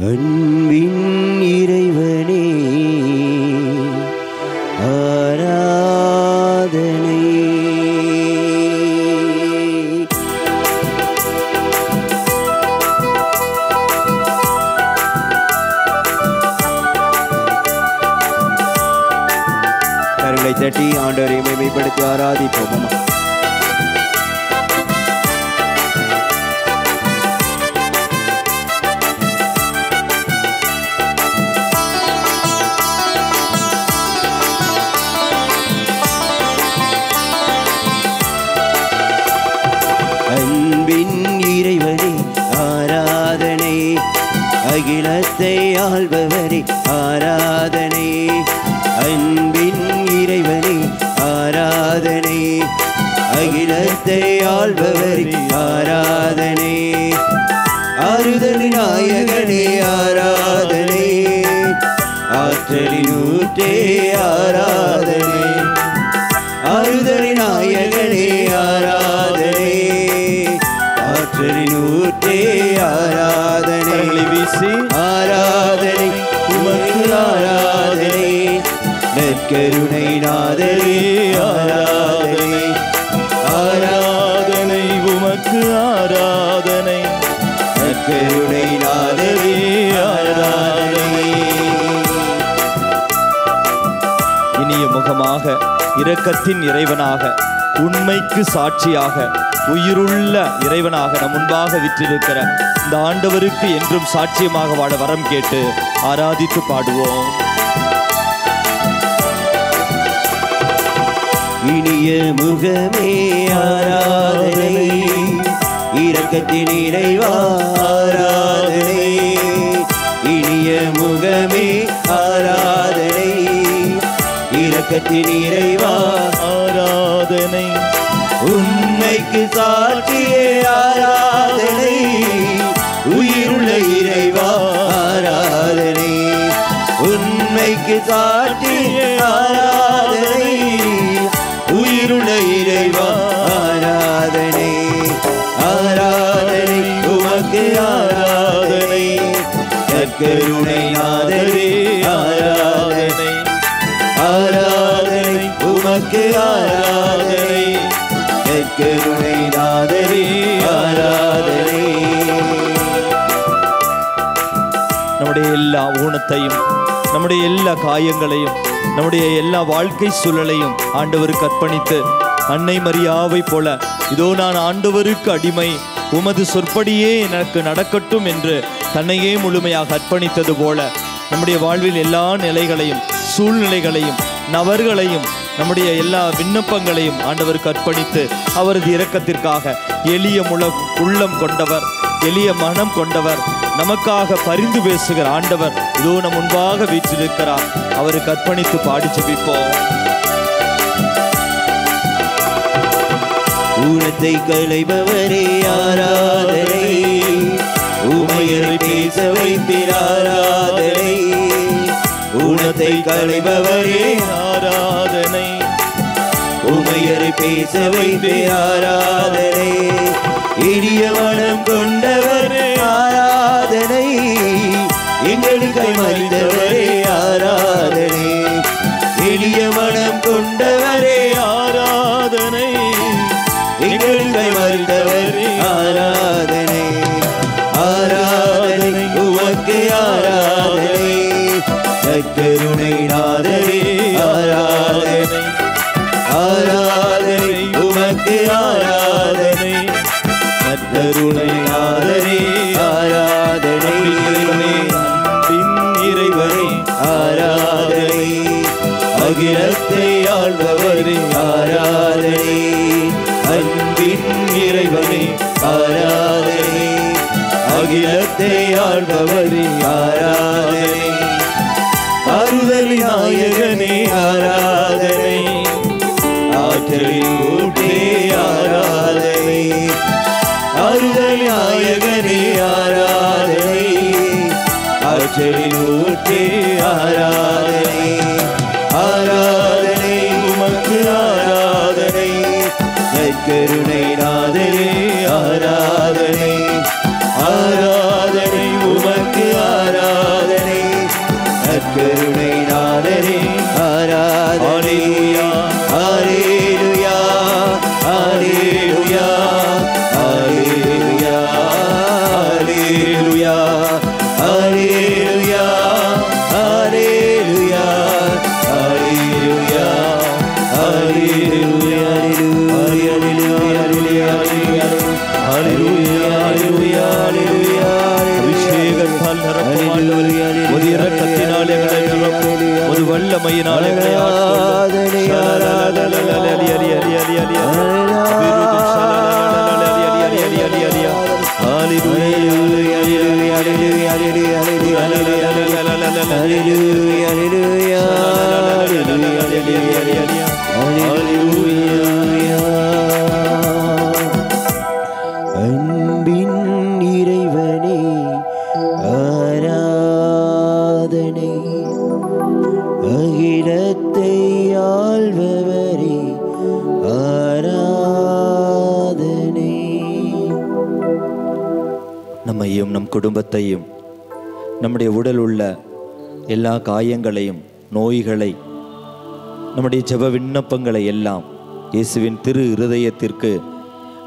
அன்பின் இறைவனே ஆராதனை. கரங்களை தட்டி ஆண்டவரை மகிமைப்படுத்தி ஆராதிப்போம். அன்பின் இறைவனே ஆராதனை, அகிலத்தை ஆள்பவரே ஆராதனை. அன்பின் இறைவனே ஆராதனை, அகிலத்தை ஆள்பவரே ஆராதனை. ஆறுதல் நாயகனே ஆராதனை, ஆற்றலின் ஊற்றே ஆராதனை. ஆறுதல் நாயகனே ஆராதனை, ஆற்றலின் ஊற்றே ஆராதனை. வீசி ஆராதனை உமக்கு ஆராதனை, நற்கருணை நாதரே ஆராதனை. ஆராதனை உமக்கு ஆராதனை, நற்கருணை நாதரே ஆராதனை. இனிய முகமாக, இரக்கத்தின் இறைவனாக, உண்மைக்கு சாட்சியாக, உயிருள்ள இறைவனாக நம் முன்பாக விற்றிருக்கிற இந்த ஆண்டவருக்கு என்றும் சாட்சியமாக வாழ வரம் கேட்டு ஆராதித்து பாடுவோம். இனிய முகமே ஆராதனை, இரக்கத்தின் இறைவா ஆராதனை. இனிய முகமே ஆராதனை, இரக்கத்தின் இறைவா ஆராதனை. உண்மைக்கு சாட்சியே ஆராதனை, உயிருள்ள இறைவா ஆராதனை. உண்மைக்கு சாட்சியே ஆராதனை, உயிருள்ள இறைவா ஆராதனை. ஆராதனை உமக்கு ஆராதனை, நற்கருணை நாதரே ஆராதனை. ஆராதனை உமக்கு ஆராதனை, நற்கருணை நாதரே ஆராதனை. நம்முடைய எல்லா ஊனத்தையும், நம்முடைய எல்லா காயங்களையும், நம்முடைய எல்லா வாழ்க்கை சூழலையும் ஆண்டவருக்கு அர்ப்பணித்து, அன்னை மரியாவை போல இதோ நான் ஆண்டவருக்கு அடிமை, உமது சொற்படியே எனக்கு நடக்கட்டும் என்று தன்னையே முழுமையாக அர்ப்பணித்தது போல நம்முடைய வாழ்வில் எல்லா நிலைகளையும், சூழ்நிலைகளையும், நபர்களையும், நம்முடைய எல்லா விண்ணப்பங்களையும் ஆண்டவருக்கு அர்ப்பணித்து, அவரது இரக்கத்திற்காக எளிய உள்ளம் கொண்டவர், எளிய மனம் கொண்டவர், நமக்காக பரிந்து பேசுகிற ஆண்டவர் இதோ நம் முன்பாக வீற்றிருக்கிறார். அவருக்கு அர்ப்பணித்து பாடி ஜெபிப்போம். ஊனத்தை களைபவரே ஆராதனை, ஊமையரை பேச வைப்பீர் ஆராதனை. ஊனத்தை களைபவரே ஆராதனை, ஊமையரை பேச வைப்பீர் ஆராதனை. இனிய மனம் கொண்டவரே ஆராதனை, எங்களுக்காய் மறித்தவரே ஆராதனை. எளிய மனம் கொண்டவரே ஆராதனை, எங்களுக்காய் மறித்தவரே ஆராதனை. ஆராதனை உமக்கு ஆராதனை, நற்கருணை நாதரே ஆராதனை. ஆராதனை உமக்கு ஆராதனை, நற்கருணை நாதரே ஆராதனை. அன்பின் இறைவனே ஆராதனை, அகிலத்தை ஆள்பவரே ஆராதனை. அன்பின் இறைவனே ஆராதனை, அகிலத்தை ஆள்பவரே ஆராதனை. ஆறுதல் நாயகனே ஆராதனை, ஆற்றலின் ஊற்றே ஆராதனை. ஆறுதல் நாயகனே ஆராதனை, ஆற்றலின் ஊற்றே ஆராதனை. ஆராதனை உமக்கு ஆராதனை, நற்கருணை நாதரே ஆராதனை. ஆராதனை உமக்கு ஆராதனை, அபிஷேகத்தால் நிரப்பும் ஆண்டவரே. உமது இரக்கத்தினால் எங்களை நிரப்பும். உமது வல்லமையினால் எங்களை அன்பின் இறைவனே ஆராதனை, அகிலத்தை ஆள்பவரே ஆராதனை. நம்மையும் நம் குடும்பத்தையும் நம்முடைய உடல் உள்ள எல்லா காயங்களையும் நோய்களை நம்முடைய ஜெப விண்ணப்பங்களை எல்லாம் இயேசுவின் திரு இருதயத்திற்கு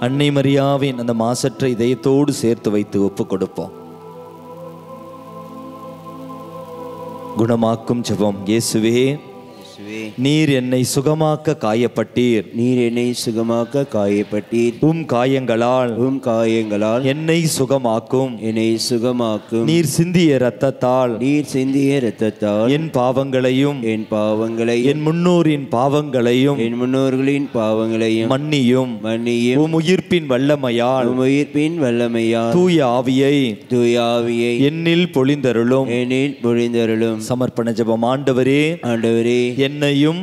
அன்னை மரியாவின் அந்த மாசற்ற இதயத்தோடு சேர்த்து வைத்து ஒப்பு கொடுப்போம். குணமாக்கும் ஜெபம். இயேசுவே, நீர் என்னை சுகமாக்க காயப்பட்டீர். நீர் என்னை சுகமாக்க காயப்பட்டீர். உம் காயங்களால் என்னை சுகமாக்கும். நீர் சிந்திய இரத்தத்தால் என் பாவங்களையும் என் முன்னோரின் பாவங்களையும் மன்னியும். உம் உயிர்ப்பின் வல்லமையால் தூய ஆவியை என்னில் பொழிந்தருளும். சமர்ப்பண ஜெபம். ஆண்டவரே, என்னையும்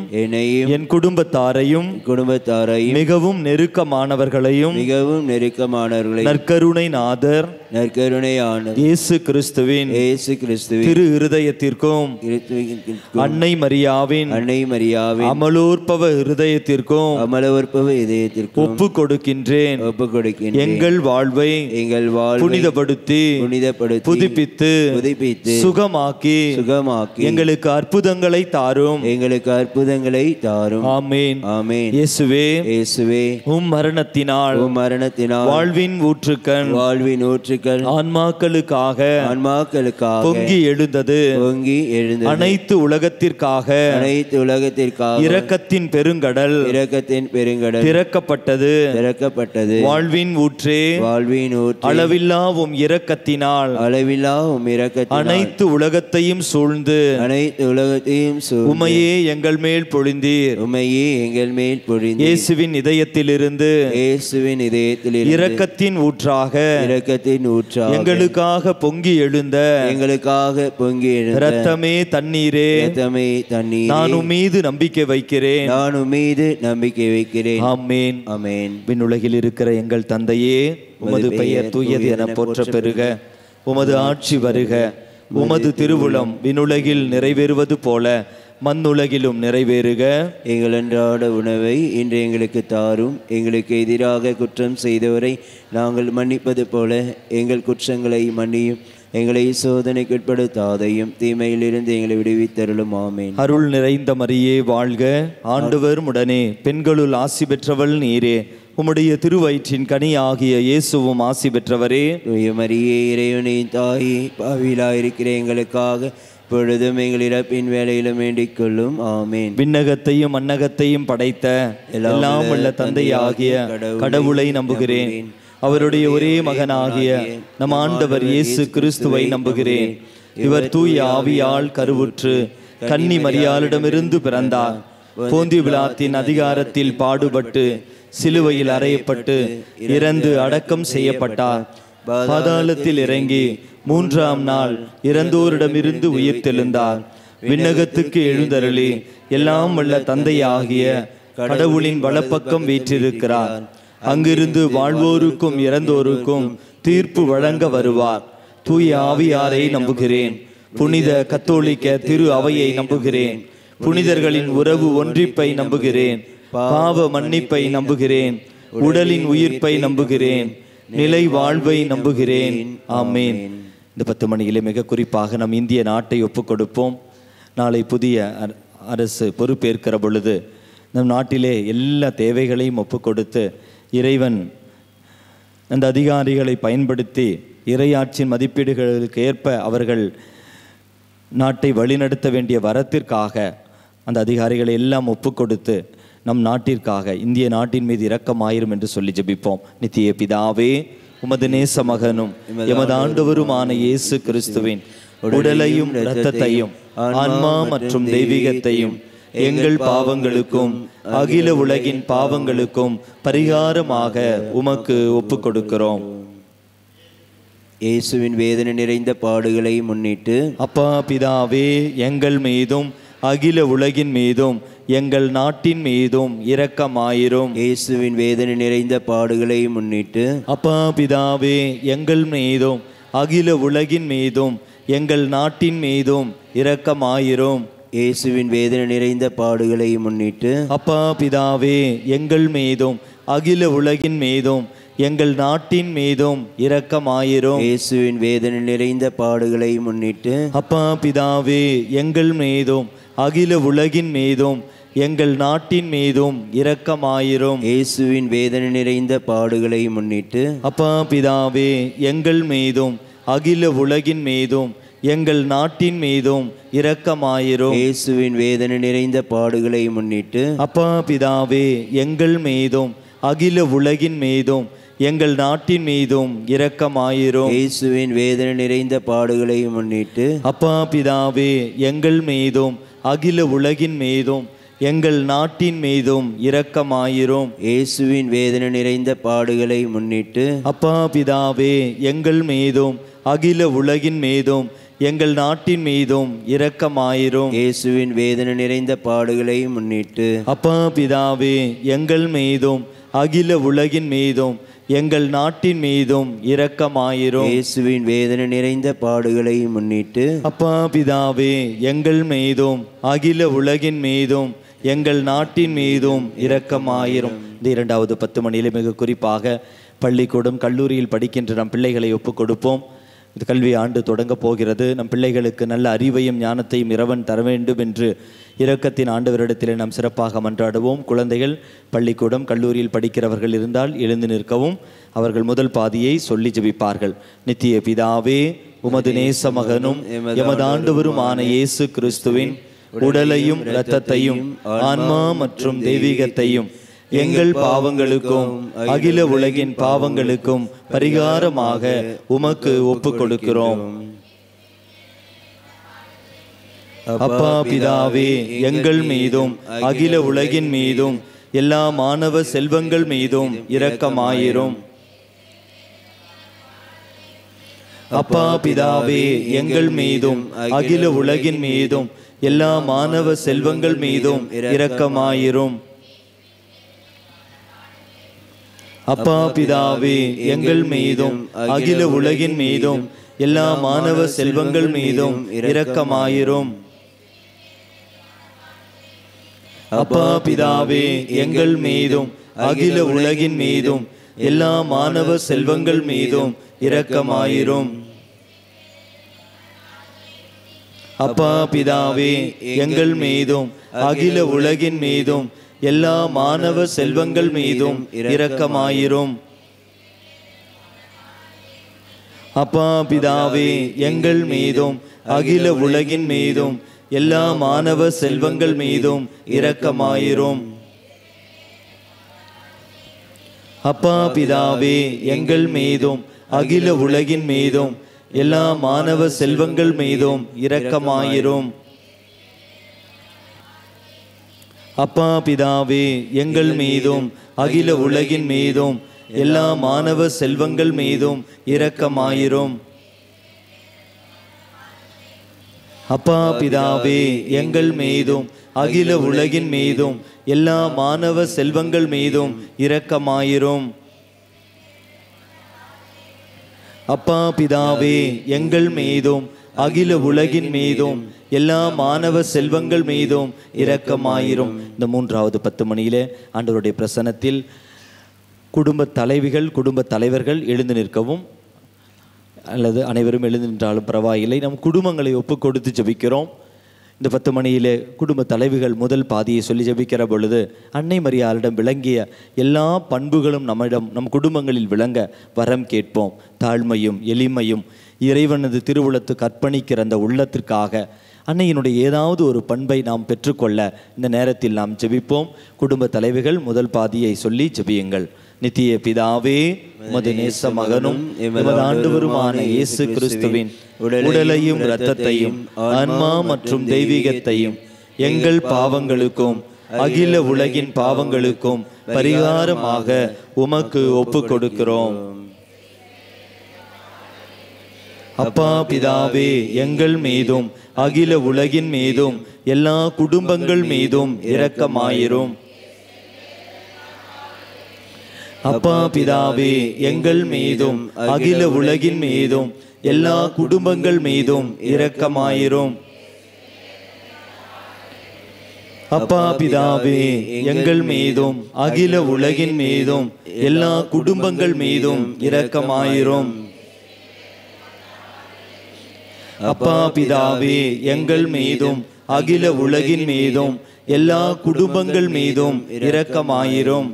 என் குடும்பத்தாரையும் மிகவும் நெருக்கமானவர்களையும் நற்கருணை நாதர் இயேசு கிறிஸ்துவின் திரு இருதயத்திற்கும் அன்னை மரியாவின் அமலோற்பவ இருதயத்திற்கும் ஒப்பு கொடுக்கின்றேன். எங்கள் வாழ்வை புனிதப்படுத்தி புதுப்பித்து சுகமாக்கி எங்களுக்கு அற்புதங்களை தாரும். ஆமென். இயேசுவே, உம் மரணத்தினால் வாழ்வின் ஊற்றுக்கண் ஆன்மாக்களுக்காக பொங்கி எழுந்தது. அனைத்து உலகத்திற்காக இரக்கத்தின் பெருங்கடல் திறக்கப்பட்டது. வாழ்வின் ஊற்றே, அளவில்லா உம் இரக்கத்தினால் அனைத்து உலகத்தையும் சூழ்ந்து உமையே எங்கள் மேல் பொழிந்தீர். இயேசுவின் இதயத்திலிருந்து இரக்கத்தின் ஊற்றாக எங்களுக்காக பொங்கி எழுந்த இரத்தமே தண்ணீரே, நான் உம்மீது நம்பிக்கை வைக்கிறேன். ஆமென். விண்ணுலகில் இருக்கிற எங்கள் தந்தையே, உமது பெயர் தூயது என போற்ற பெறுக. உமது ஆட்சி வருக. உமது திருவுளம் விண்ணுலகில் நிறைவேறுவது போல மண்ணுலகிலும் நிறைவேறுக. எங்கள் அன்றாட உணவை இன்று எங்களுக்கு தாரும். எங்களுக்கு எதிராக குற்றம் செய்தவரை நாங்கள் மன்னிப்பது போல எங்கள் குற்றங்களை மன்னியும். எங்களை சோதனைக்குட்படுத்தாதையும் தீமையிலிருந்து எங்களை விடுவித்தருளும். ஆமென். அருள் நிறைந்த மரியே வாழ்க. ஆண்டவர் உடனே பெண்களுள் ஆசி பெற்றவள் நீரே. உம்முடைய திருவயிற்றின் கனி ஆகிய இயேசுவும் ஆசி பெற்றவரே. தூய மரியே, இறைவனின் தாயே, பாவிலாயிருக்கிற எங்களுக்காக பொழுதும் எங்கள் இறப்பின் வேலையிலும் வேண்டிக் கொள்ளும். ஆமென். விண்ணகத்தையும் மண்ணகத்தையும் படைத்த எல்லாம் உள்ள தந்தையாகிய கடவுளை நம்புகிறேன். அவருடைய ஒரே மகனாகிய நம் ஆண்டவர் இயேசு கிறிஸ்துவை நம்புகிறேன். இவர் தூய ஆவியால் கருவுற்று கன்னி மரியாளிடமிருந்து பிறந்தார். போந்திய பிலாத்தின் அதிகாரத்தில் பாடுபட்டு சிலுவையில் அறையப்பட்டு இறந்து அடக்கம் செய்யப்பட்டார். பாதாளத்தில் இறங்கி மூன்றாம் நாள் இறந்தோரிடமிருந்து உயிர் தெழுந்தார். விண்ணகத்துக்கு எழுந்தருளி எல்லாம் வல்ல தந்தையாகிய கடவுளின் வலப்பக்கம் வீற்றிருக்கிறார். அங்கிருந்து வாழ்வோருக்கும் இறந்தோருக்கும் தீர்ப்பு வழங்க வருவார். தூய ஆவியாரை நம்புகிறேன். புனித கத்தோலிக்க திரு அவையை நம்புகிறேன். புனிதர்களின் உறவு ஒன்றிப்பை நம்புகிறேன். பாவ மன்னிப்பை நம்புகிறேன். உடலின் உயிர்ப்பை நம்புகிறேன். நிலை வாழ்வை நம்புகிறேன். ஆமேன். இந்த 10 மணியிலே மிக குறிப்பாக நம் இந்திய நாட்டை ஒப்புக் கொடுப்போம். நாளை புதிய அரசு பொறுப்பேற்கிற பொழுது நம் நாட்டிலே எல்லா தேவைகளையும் ஒப்புக் கொடுத்து இறைவன் அந்த அதிகாரிகளை பயன்படுத்தி இறையாட்சியின் மதிப்பீடுகளுக்கு ஏற்ப அவர்கள் நாட்டை வழிநடத்த வேண்டிய வரத்திற்காக அந்த அதிகாரிகளை எல்லாம் ஒப்புக் கொடுத்து நம் நாட்டிற்காக, இந்திய நாட்டின் மீது இரக்கமாயிரும் என்று சொல்லி ஜெபிப்போம். நித்திய பிதாவே, உமது நேச மகனும் எமது ஆண்டவருமான இயேசு கிறிஸ்துவின் உடலையும் இரத்தத்தையும் ஆன்மா மற்றும் தெய்வீகத்தையும் எங்கள் பாவங்களுக்கும் அகில உலகின் பாவங்களுக்கும் பரிகாரமாக உமக்கு ஒப்புக் கொடுக்கிறோம். இயேசுவின் வேதனை நிறைந்த பாடுகளை முன்னிட்டு, அப்பா பிதாவே, எங்கள் மீதும் அகில உலகின் மீதும் எங்கள் நாட்டின் மீதும் இரக்கமாயிரும். இயேசுவின் வேதனை நிறைந்த பாடுகளை முன்னிட்டு, அப்பா பிதாவே, எங்கள் மீதும் அகில உலகின் மீதும் எங்கள் நாட்டின் மீதும் இரக்கமாயிரும். இயேசுவின் வேதனை நிறைந்த பாடுகளை முன்னிட்டு, அப்பா பிதாவே, எங்கள் மீதும் அகில உலகின் மீதும் எங்கள் நாட்டின் மீதும் இரக்கமாயிரும். இயேசுவின் வேதனை நிறைந்த பாடுகளை முன்னிட்டு, அப்பா பிதாவே, எங்கள் மீதும் அகில உலகின் மீதும் எங்கள் நாட்டின் மீதும் இரக்கமாயிரும். இயேசுவின் வேதனை நிறைந்த பாடுகளை முன்னிட்டு, அப்பா பிதாவே, எங்கள் மீதும் அகில உலகின் மீதும் எங்கள் நாட்டின் மீதும் இரக்கமாயிரும். இயேசுவின் வேதனை நிறைந்த பாடுகளை முன்னிட்டு, அப்பா பிதாவே, எங்கள் மீதும் அகில உலகின் மீதும் எங்கள் நாட்டின் மீதும் இரக்கமாயிரும். இயேசுவின் வேதனை நிறைந்த பாடுகளை முன்னிட்டு, அப்பா பிதாவே, எங்கள் மீதும் அகில உலகின் மீதும் எங்கள் நாட்டின் மீதும் இரக்கமாயிரும். இயேசுவின் வேதனை நிறைந்த பாடுகளை முன்னிட்டு, அப்பா பிதாவே, எங்கள் மீதும் அகில உலகின் மீதும் எங்கள் நாட்டின் மீதும் இரக்கமாயிரும். இயேசுவின் வேதனை நிறைந்த பாடுகளை முன்னிட்டு, அப்பா பிதாவே, எங்கள் மீதும் அகில உலகின் மீதும் எங்கள் நாட்டின் மீதும் இரக்கமாயிரும். இயேசுவின் வேதனை நிறைந்த பாடுகளை முன்னிட்டு, அப்பா பிதாவே, எங்கள் மீதும் அகில உலகின் மீதும் எங்கள் நாட்டின் மீதும் இரக்கமாயிரும். இந்த 2வது 10 மணியிலே மிக குறிப்பாக பள்ளிக்கூடம் கல்லூரியில் படிக்கின்ற நம் பிள்ளைகளை ஒப்புக் கொடுப்போம். இது கல்வி ஆண்டு தொடங்க போகிறது. நம் பிள்ளைகளுக்கு நல்ல அறிவையும் ஞானத்தையும் இறைவன் தர வேண்டும் என்று இரக்கத்தின் ஆண்டவரிடத்திலே நாம் சிறப்பாக மன்றாடுவோம். குழந்தைகள் பள்ளிக்கூடம் கல்லூரியில் படிக்கிறவர்கள் இருந்தால் எழுந்து நிற்கவும். அவர்கள் முதல் பாதியை சொல்லி ஜெபிப்பார்கள். நித்திய பிதாவே, உமது நேச மகனும் எமது ஆண்டவருமான இயேசு கிறிஸ்துவின் உடலையும் இரத்தத்தையும் ஆன்மா மற்றும் தெய்வீகத்தையும் எங்கள் பாவங்களுக்கும் அகில உலகின் பாவங்களுக்கும் பரிகாரமாக உமக்கு ஒப்புக் கொடுக்கிறோம். அப்பா பிதாவே, எங்கள் மீதும் அகில உலகின் மீதும் எல்லா மாணவ செல்வங்கள் மீதும் இரக்கமாயிரும். அப்பா பிதாவே, எங்கள் மீதும் அகில உலகின் மீதும் எல்லா மாணவ செல்வங்கள் மீதும் இரக்கமாயிரும். அப்பா பிதாவே, எங்கள் மீதும் அகில உலகின் மீதும் எல்லா மாணவ செல்வங்கள் மீதும் இரக்கமாயிரும். அப்பா பிதாவே, எங்கள் மீதும் அகில உலகின் மீதும் எல்லா மாணவ செல்வங்கள் மீதும் இரக்கமாயிரும். அப்பா பிதாவே, எங்கள் மீதும் அகில உலகின் மீதும் எல்லா மாணவ செல்வங்கள் மீதும் இரக்கமாயிரும். அப்பா பிதாவே, எங்கள் மீதும் அகில உலகின் மீதும் எல்லா மாணவ செல்வங்கள் மீதும் இரக்கமாயிரும். அப்பா பிதாவே, எங்கள் மீதும் அகில உலகின் மீதும் எல்லா மாணவ செல்வங்கள் மீதும் இரக்கமாயிரும். அப்பா பிதாவே, எங்கள் மீதும் அகில உலகின் மீதும் எல்லா மாணவ செல்வங்கள் மீதும் இரக்கமாயிரும். அப்பா பிதாவே, எங்கள் மீதும் அகில உலகின் மீதும் எல்லா மாணவ செல்வங்கள் மீதும் இரக்கமாயிரும். அப்பா பிதாவே, எங்கள் மீதும் அகில உலகின் மீதும் எல்லா மாணவ செல்வங்கள் மீதும் இரக்கமாயிரும். இந்த 3வது 10 மணியிலே ஆண்டவருடைய பிரசன்னத்தில் குடும்ப தலைவிகள், குடும்ப தலைவர்கள் எழுந்து நிற்கவும், அல்லது அனைவரும் எழுந்து நின்றாலும் பரவாயில்லை. நம் குடும்பங்களை ஒப்பு கொடுத்து ஜெபிக்கிறோம். இந்த 10 மணியிலே குடும்ப தலைவிகள் முதல் பாதியை சொல்லி ஜெபிக்கிற பொழுது அன்னை மரியாளிடம் விளங்கிய எல்லா பண்புகளும் நம் குடும்பங்களில் விளங்க வரம் கேட்போம். தாழ்மையும் எளிமையும் இறைவனது திருவுளத்துக்கு அர்ப்பணிக்கிற அந்த உள்ளத்திற்காக அன்னையினுடைய ஏதாவது ஒரு பண்பை நாம் பெற்றுக்கொள்ள இந்த நேரத்தில் நாம் ஜெபிப்போம். குடும்ப தலைவிகள் முதல் பாதியை சொல்லி ஜெபியுங்கள். நித்திய பிதாவே, உமது நேச மகனும் எமது ஆண்டவருமான இயேசு கிறிஸ்துவின் உடலையும் இரத்தத்தையும் ஆன்மா மற்றும் தெய்வீகத்தையும் எங்கள் பாவங்களுக்கும் அகில உலகின் பாவங்களுக்கும் பரிகாரமாக உமக்கு ஒப்பு கொடுக்கிறோம். அப்பா பிதாவே, எங்கள் மீதும் அகில உலகின் மீதும் எல்லா குடும்பங்கள் மீதும் இரக்கமாயிரும். அப்பா பிதாவே, எங்கள் மீதும் அகில உலகின் மீதும் எல்லா குடும்பங்கள் மீதும் இரக்கமாயிரும். அப்பா பிதாவே, எங்கள் மீதும் அகில உலகின் மீதும் எல்லா குடும்பங்கள் மீதும் இரக்கமாயிரும். அப்பா பிதாவே, எங்கள் மீதும் அகில உலகின் மீதும் எல்லா குடும்பங்கள் மீதும் இரக்கமாயிரும்.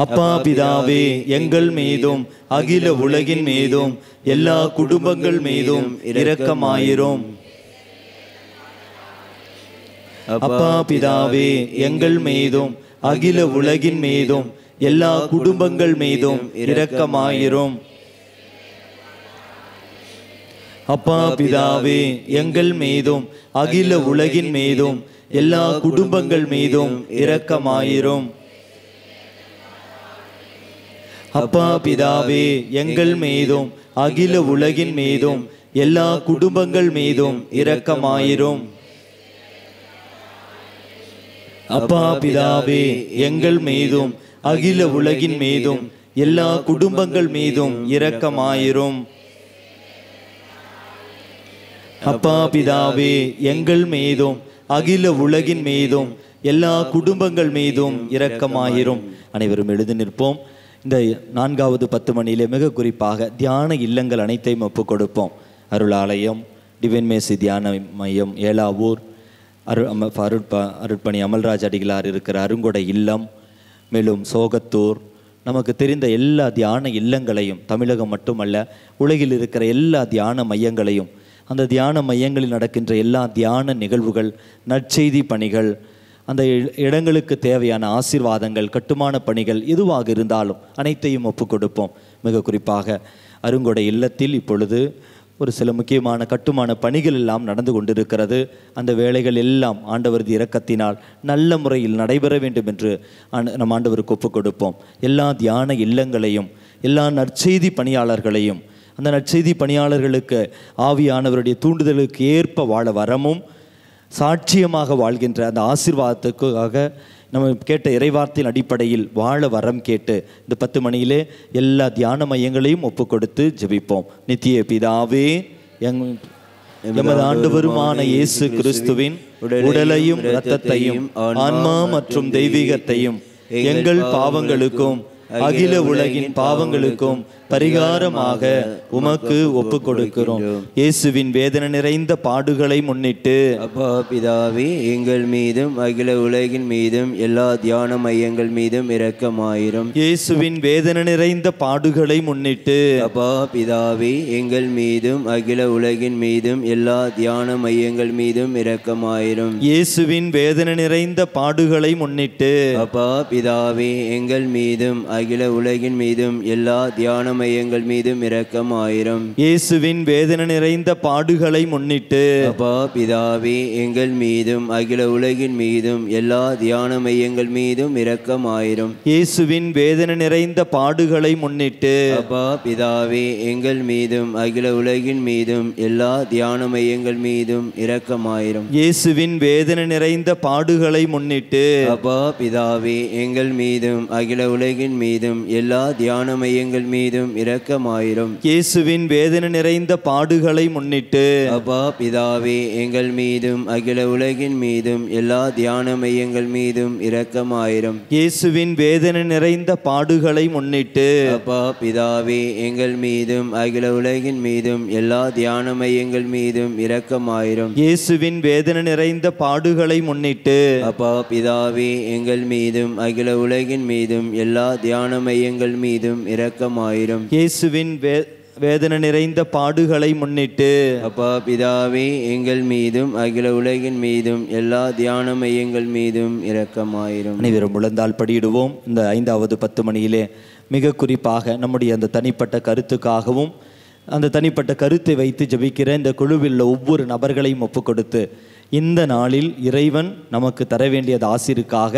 அப்பா பிதாவே, எங்கள் மீதும் அகில உலகின் மீதும் எல்லா குடும்பங்கள் மீதும் இரக்கமாயிரும். அப்பா பிதாவே, எங்கள் மீதும் அகில உலகின் மீதும் எல்லா குடும்பங்கள் மீதும் இரக்கமாயிரும். அப்பா பிதாவே, எங்கள் மீதும் அகில உலகின் மீதும் எல்லா குடும்பங்கள் மீதும் இரக்கமாயிரும். அப்பா பிதாவே, எங்கள் மீதும் அகில உலகின் மீதும் எல்லா குடும்பங்கள் மீதும் இரக்கமாயிரும். அப்பா பிதாவே, எங்கள் மீதும் அகில உலகின் மீதும் எல்லா குடும்பங்கள் மீதும் இரக்கமாயிரும். அப்பா பிதாவே, எங்கள் மீதும் அகில உலகின் மீதும் எல்லா குடும்பங்கள் மீதும் இரக்கமாயிரும். அனைவரும் எழுந்து நிற்போம். இந்த 4வது 10 மணியிலே மிக குறிப்பாக தியான இல்லங்கள் அனைத்தையும் ஒப்புக் கொடுப்போம். அருளாலயம், டிவைன் மேசி தியான மையம், ஏலாவூர், அருட்பணி அமல்ராஜ் அடிகளார் இருக்கிற அருங்கொடை இல்லம், மேலும் சோகத்தூர், நமக்கு தெரிந்த எல்லா தியான இல்லங்களையும், தமிழகம் மட்டுமல்ல உலகில் இருக்கிற எல்லா தியான மையங்களையும், அந்த தியான மையங்களில் நடக்கின்ற எல்லா தியான நிகழ்வுகள், நற்செய்தி பணிகள், அந்த இடங்களுக்கு தேவையான ஆசீர்வாதங்கள், கட்டுமான பணிகள் எதுவாக இருந்தாலும் அனைத்தையும் ஒப்புக் கொடுப்போம். மிக குறிப்பாக அருங்கொடை இல்லத்தில் இப்பொழுது ஒரு சில முக்கியமான கட்டுமான பணிகள் எல்லாம் நடந்து கொண்டிருக்கிறது. அந்த வேலைகள் எல்லாம் ஆண்டவரது இரக்கத்தினால் நல்ல முறையில் நடைபெற வேண்டும் என்று நம் ஆண்டவருக்கு ஒப்புக் கொடுப்போம். எல்லா தியான இல்லங்களையும், எல்லா நற்செய்தி பணியாளர்களையும், அந்த நற்செய்தி பணியாளர்களுக்கு ஆவியானவருடைய தூண்டுதலுக்கு ஏற்ப வாழ வரமும், சாட்சியமாக வாழ்கின்ற அந்த ஆசீர்வாதத்துக்காக நம்ம கேட்ட இறைவார்த்தையின் அடிப்படையில் வாழ வரம் கேட்டு இந்த 10 மணியிலே எல்லா தியான மையங்களையும் ஒப்பு கொடுத்து ஜெபிப்போம். நித்திய பிதாவே, எமது ஆண்டவருமான இயேசு கிறிஸ்துவின் உடலையும் இரத்தத்தையும் ஆன்மா மற்றும் தெய்வீகத்தையும் எங்கள் பாவங்களுக்கும் அகில உலகின் பாவங்களுக்கும் பரிகாரமாக உமக்கு ஒப்பு கொடுக்கிறோம். இயேசுவின் வேதனை நிறைந்த பாடுகளை முன்னிட்டு அப்பா பிதாவே, எங்கள் மீதும் அகில உலகின் மீதும் எல்லா தியான மையங்கள் மீதும் இரக்கமாயிரும். இயேசுவின் வேதனை நிறைந்த பாடுகளை முன்னிட்டு அப்பா பிதாவே, எங்கள் மீதும் அகில உலகின் மீதும் எல்லா தியான மையங்கள் மீதும் இரக்கமாயிரும். இயேசுவின் வேதனை நிறைந்த பாடுகளை முன்னிட்டு அப்பா பிதாவே, எங்கள் மீதும் அகில உலகின் மீதும் எல்லா தியான மையங்கள் மீதும் இரக்கமாயிரும். இயேசுவின் வேதனை நிறைந்த பாடுகளை முன்னிட்டு அப்பா பிதாவே, எங்கள் மீதும் அகில உலகின் மீதும் எல்லா தியான மையங்கள் மீதும் இரக்கமாயிரும். இயேசுவின் வேதனை நிறைந்த பாடுகளை முன்னிட்டு அப்பா பிதாவே, எங்கள் மீதும் அகில உலகின் மீதும் எல்லா தியான மையங்கள் மீதும் இரக்கமாயிரும். இயேசுவின் வேதனை நிறைந்த பாடுகளை முன்னிட்டு அப்பா பிதாவே, எங்கள் மீதும் அகில உலகின் மீதும் எல்லா தியான மையங்கள் மீதும் இரக்கமாயிரும். இயேசுவின் வேதனை நிறைந்த பாடுகளை முன்னிட்டு அப்பா பிதாவே, எங்கள் மீதும் அகில உலகின் மீதும் எல்லா தியான மையங்கள் மீதும் இரக்கமாயிரும். இயேசுவின் வேதனை நிறைந்த பாடுகளை முன்னிட்டு அப்பா பிதாவே, எங்கள் மீதும் அகில உலகின் மீதும் எல்லா தியான மையங்கள் மீதும் இரக்கமாயிரும். இயேசுவின் வேதனை நிறைந்த பாடுகளை முன்னிட்டு அப்பா பிதாவே, எங்கள் மீதும் அகில உலகின் மீதும் எல்லா தியான மையங்கள் மீதும் இரக்கமாயிரும். இயேசுவின் வேதனை நிறைந்த பாடுகளை முன்னிட்டு அப்பா பிதாவே, எங்கள் மீதும் அகில உலகின் மீதும் எல்லா தியான மையங்கள் மீதும் இரக்கமாயிரும். அனைவரும் முழந்தால் படியிடுவோம். இந்த 5வது 10 மணியிலே மிக குறிப்பாக நம்முடைய அந்த தனிப்பட்ட கருத்துக்காகவும் அந்த தனிப்பட்ட கருத்தை வைத்து ஜெபிக்கிற இந்த குழுவில் ஒவ்வொரு நபர்களையும் ஒப்பு கொடுத்து இந்த நாளில் இறைவன் நமக்கு தர வேண்டியது ஆசிருக்காக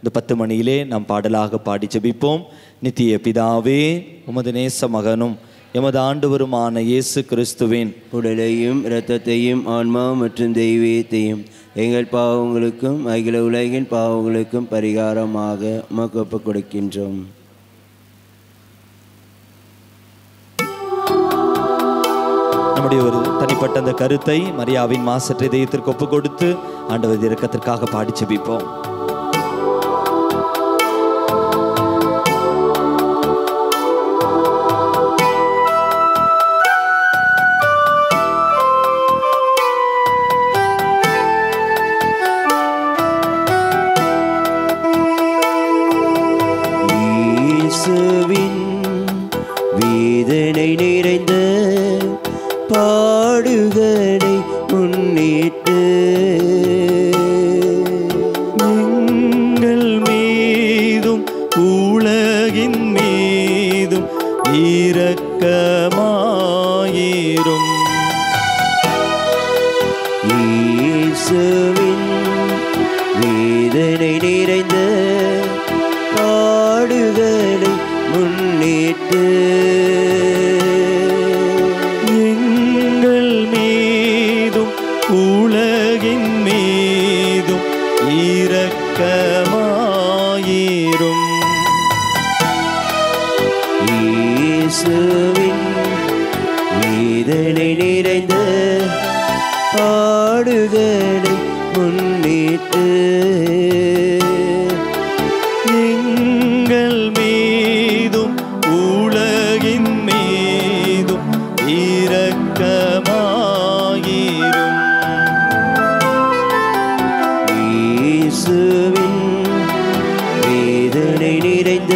இந்த 10 மணியிலே நாம் பாடலாக பாடி ஜெபிப்போம். நித்திய பிதாவே, உமது நேச மகனும் எமது ஆண்டவருமான இயேசு கிறிஸ்துவின் உடலையும் இரத்தத்தையும் ஆன்மா மற்றும் தெய்வீகத்தையும் எங்கள் பாவங்களுக்கும் அகில உலகின் பாவங்களுக்கும் பரிகாரமாக உமக்கு ஒப்புக் கொடுக்கின்றோம். நம்முடைய ஒரு தனிப்பட்ட அந்த கருத்தை மரியாவின் மாசற்ற இதயத்திற்கு ஒப்பு கொடுத்து ஆண்டவர் இரக்கத்திற்காக பாடி ஜெபிப்போம். வேதனை நிறைந்த பாடுகளை முன்னிட்டு எங்கள் மீதும் உலகின் மீதும் இரக்கமாயிரும். இயேசுவின் வேதனை நிறைந்த பாடுகளை முன்னிட்டு எங்கள் மீதும் உலகின் மீதும் இரக்கமாயிரும். இயேசுவின் வேதனை நிறைந்த பாடுகளை முன்னிட்டு எங்கள் மீதும் உலகின் மீதும் இரக்கமாயிரும். இயேசுவின் வேதனை நிறைந்த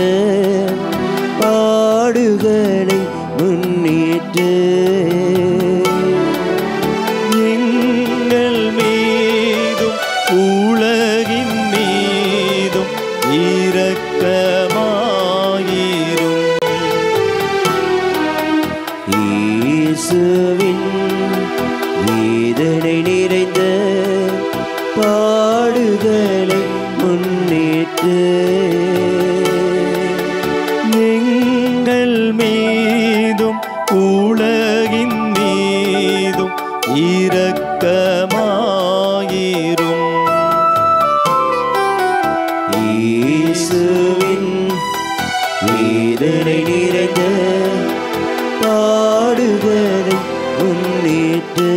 பாடுகளை முன்னிட்டு எங்கள் மீதும் உலகின் மீதும் இரக்கமாயிரும். இயேசுவின் வேதனை நிறைந்த பாடுகளை முன்னிட்டு எங்கள் மீதும் உலகின் மீதும் இரக்கமாயிரும். இயேசுவின் வேதனை நிறைந்த பாடுகளை முன்னிட்டு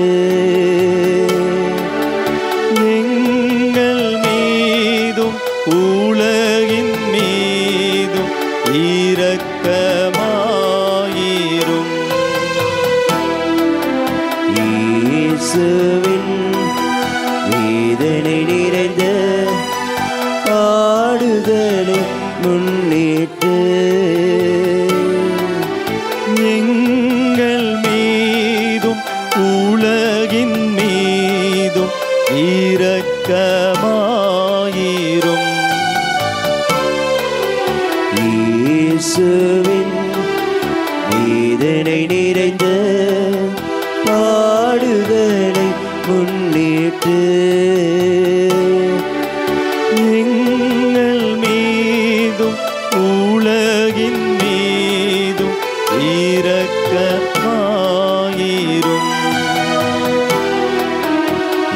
எங்கள் மீதும் உலகின் மீதும் இரக்கமாயிரும். இயேசுவின் வேதனை நிறைந்த பாடுகளை முன்னிட்டு எங்கள் மீதும் உலகின் மீதும் இரக்கமாயிரும். இயேசுவின் வேதனை நிறைந்த பாடுகளை முன்னிட்டு எங்கள் மீதும் உலகின் மீதும் இரக்கமாயிரும்.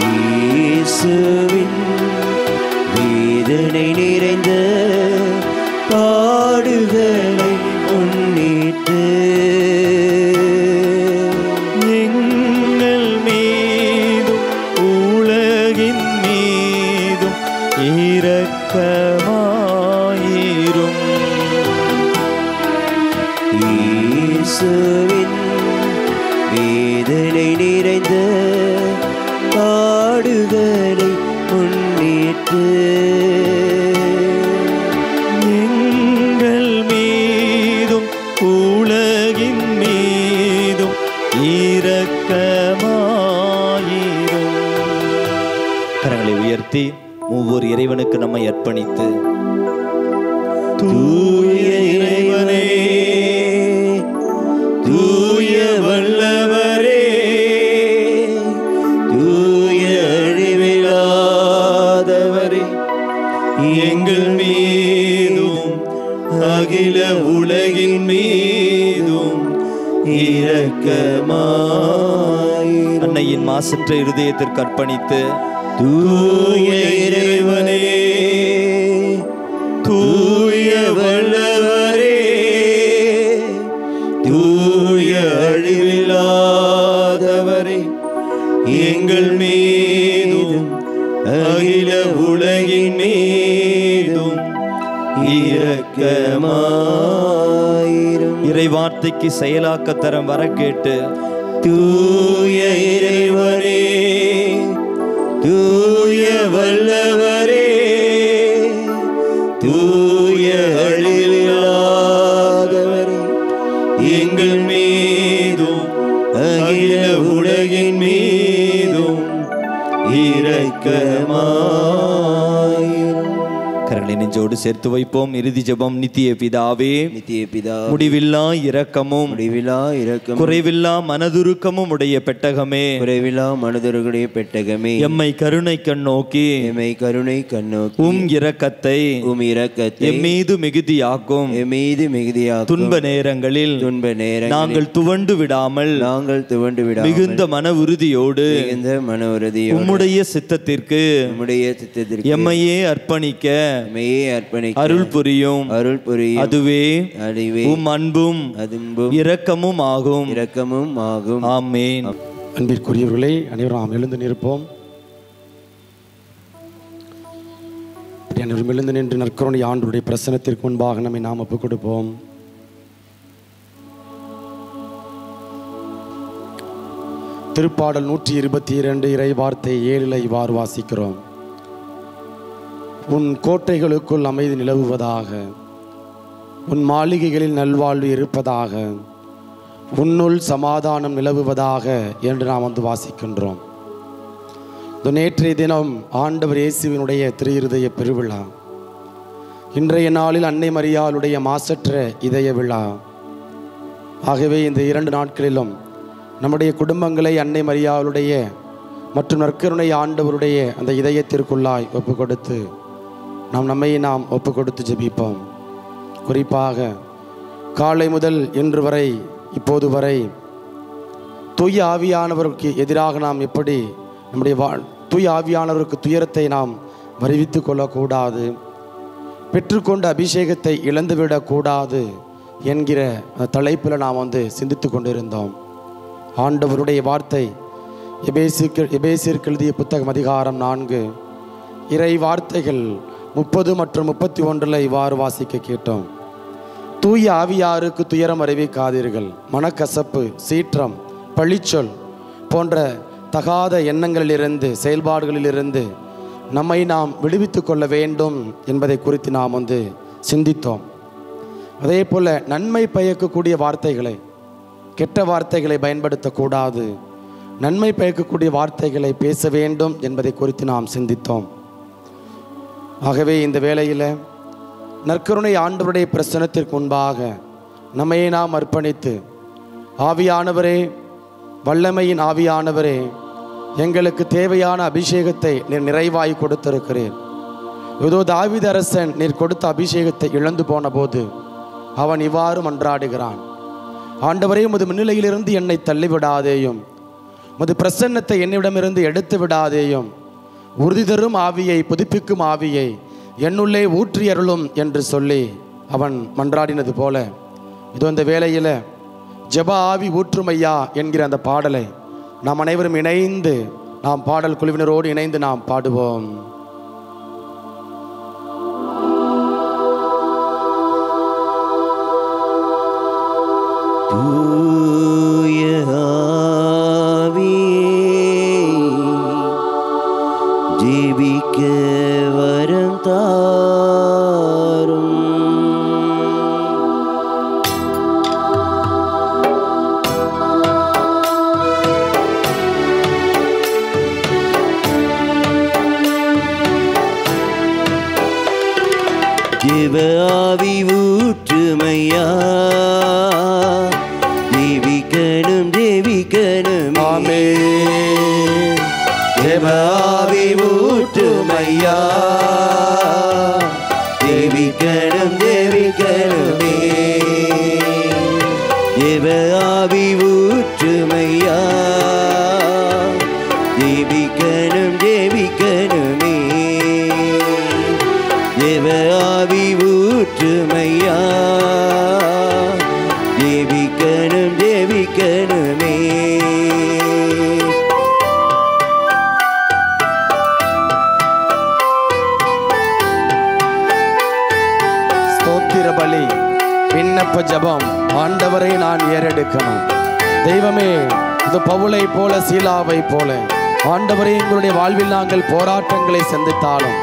இயேசுவின் வேதனை நிறைந்த பாடுகளை முன்னிட்டு எங்கள் மீதும் உலகின் மீதும் இரக்கமாயிரும். இயேசுவின் வேதனை நிறைந்த பாடுகளை முன்னிட்டு எங்கள் மீதும் உலகின் மீதும் அர்ப்பணித்து தூய இறைவனே, தூய வல்லவரே, தூய அழிவில்லாதவரே, எங்கள் மீதும் அகில உலகின் மீதும் இரக்கமாயிரும். அன்னையின் மாசற்ற இருதயத்திற்கு அர்ப்பணித்து தூய இறைவனே, தூய வல்லவரே, தூய அழிவில்லாதவரே, எங்கள் மீதும் அகில உலகின் மீதும் இரக்கமாயிரும். இறைவார்த்தைக்கு செயலாக்க தரம் வர கேட்டு தூய இறைவனே, தூய வல்லவரே, தூய அழிவில்லாதவரே, எங்கள் மீதும் அகில உலகின் மீதும் இரக்கமாயிரும். கரங்களை நெஞ்சோடு சேர்த்து வைப்போம். இறுதி ஜெபம். நித்திய பிதாவே, நித்திய பிதா, முடிவில்லா இரக்கமும் முடிவிலா இரக்கம், குறைவில்லா மனதுருக்கமும் உடைய பெட்டகமே, குறைவிலா மனதுருடைய பெட்டகமே, எம்மை கருணை கண்ணோக்கி எம்மை கருணை கண்ணோக்கி இரக்கத்தை இரக்கத்தை எம்மீது மிகுதியாக்கும். எம்மீது மிகுதியாக்கும். துன்ப நேரங்களில் நாங்கள் துவண்டு விடாமல் மிகுந்த மன உறுதியோடு உம்முடைய சித்தத்திற்கு எம்மையே அர்ப்பணிக்க அருள் புரியும். அதுவே உம் அன்பும் இரக்கமும் ஆகும். ஆமென். அன்பிற்குரியவர்களே, அனைவரும் நாம் எழுந்து நிற்போம். அனைவரும் எழுந்து நின்று நற்கருணை ஆண்டவருடைய பிரசன்னத்திற்கு முன்பாக நம்மை நாம் ஒப்புக் கொடுப்போம். திருப்பாடல் 122 இறை வார்த்தை 7 இவ்வாறு வாசிக்கிறோம். உன் கோட்டைகளுக்குள் அமைதி நிலவுவதாக, உன் மாளிகைகளில் நல்வாழ்வு இருப்பதாக, உன்னுள் சமாதானம் நிலவுவதாக என்று நாம் வாசிக்கின்றோம். நேற்றைய தினம் ஆண்டவர் இயேசுவினுடைய திருஇருதய பெருவிழா. இன்றைய நாளில் அன்னை மரியாளுடைய மாசற்ற இதய விழா. ஆகவே இந்த 2 நாட்களிலும் நம்முடைய குடும்பங்களை அன்னை மரியாளுடைய மற்றும் நற்கருணை ஆண்டவருடைய அந்த இதயத்திற்குள்ளாய் ஒப்பு கொடுத்து நாம் ஒப்பு கொடுத்து ஜெபிப்போம். குறிப்பாக காலை முதல் இன்று வரை இப்போது வரை தூய ஆவியானவருக்கு எதிராக நாம் எப்படி நம்முடைய தூய ஆவியானவருக்கு துயரத்தை நாம் வருவித்து கொள்ளக்கூடாது, பெற்றுக்கொண்ட அபிஷேகத்தை இழந்துவிடக்கூடாது என்கிற தலைப்பில் நாம் சிந்தித்து கொண்டிருந்தோம். ஆண்டவருடைய வார்த்தை எபேசியருக்கு எழுதிய புத்தகம் அதிகாரம் 4 இறை வார்த்தைகள் 30 மற்றும் 31 இவ்வாறு வாசிக்க கேட்டோம். தூய ஆவியாருக்கு துயரம் அறிவிக்காதீர்கள். மனக்கசப்பு, சீற்றம், பழிச்சொல் போன்ற தகாத எண்ணங்களிலிருந்து செயல்பாடுகளிலிருந்து நம்மை நாம் விடுவித்து கொள்ள வேண்டும் என்பதை குறித்து நாம் சிந்தித்தோம். அதே போல் நன்மை பயக்கக்கூடிய வார்த்தைகளை, கெட்ட வார்த்தைகளை பயன்படுத்தக்கூடாது, நன்மை பயக்கக்கூடிய வார்த்தைகளை பேச வேண்டும் என்பதை குறித்து நாம் சிந்தித்தோம். ஆகவே இந்த வேளையில் நற்கருணை ஆண்டவருடைய பிரசன்னத்திற்கு முன்பாக நம்மையே நாம் அர்ப்பணித்து, ஆவியானவரே, வல்லமையின் ஆவியானவரே, எங்களுக்கு தேவையான அபிஷேகத்தை நீர் நிறைவாய் கொடுத்திருக்கிறீர். ஏதோ தாவீது அரசன் நீர் கொடுத்த அபிஷேகத்தை இழந்து போன போது அவன் இவ்வாறு மன்றாடுகிறான். ஆண்டவரே, உமது முன்னிலையிலிருந்து என்னை தள்ளிவிடாதேயும், உமது பிரசன்னத்தை என்னிடமிருந்து எடுத்து விடாதேயும், உறுதி தரும் ஆவியை, புதுப்பிக்கும் ஆவியை என்னுள்ளே ஊற்றி அருளும் என்று சொல்லி அவன் மன்றாடினது போல இதோ இந்த வேளையில் ஜெப ஆவி ஊற்றுமையா என்கிற அந்த பாடலை நாம் அனைவரும் இணைந்து, நாம் பாடல் குழுவினரோடு இணைந்து நாம் பாடுவோம். தூய ஆவியே, ஜெபிக்க வரம் தாரும். ஜெப ஆவி ஊற்றுமையா ஜெபிக்கணும் ஜெபிக்கணும் ஆமென். ஜெப ஆவி ஊற்றுமையா ஜெபிக்கணும் ஜெபிக்கணுமே ஜெப ஆவி ஊற்றுமையா ஜெபிக்கணும் ஜெபிக்கணுமே ஜெப ஆவி ஊற்றுமையா ஜெபிக்கணும் ஜெபிக்கணுமே ஸ்தோத்திர பலி விண்ணப்ப ஜெபம் ஆண்டவரை நான் ஏறெடுக்கணும். தெய்வமே, இது பவுலை போல சீலாவை போல ஆண்டவரே, எங்களுடைய வாழ்வில் நாங்கள் போராட்டங்களை சந்தித்தாலும்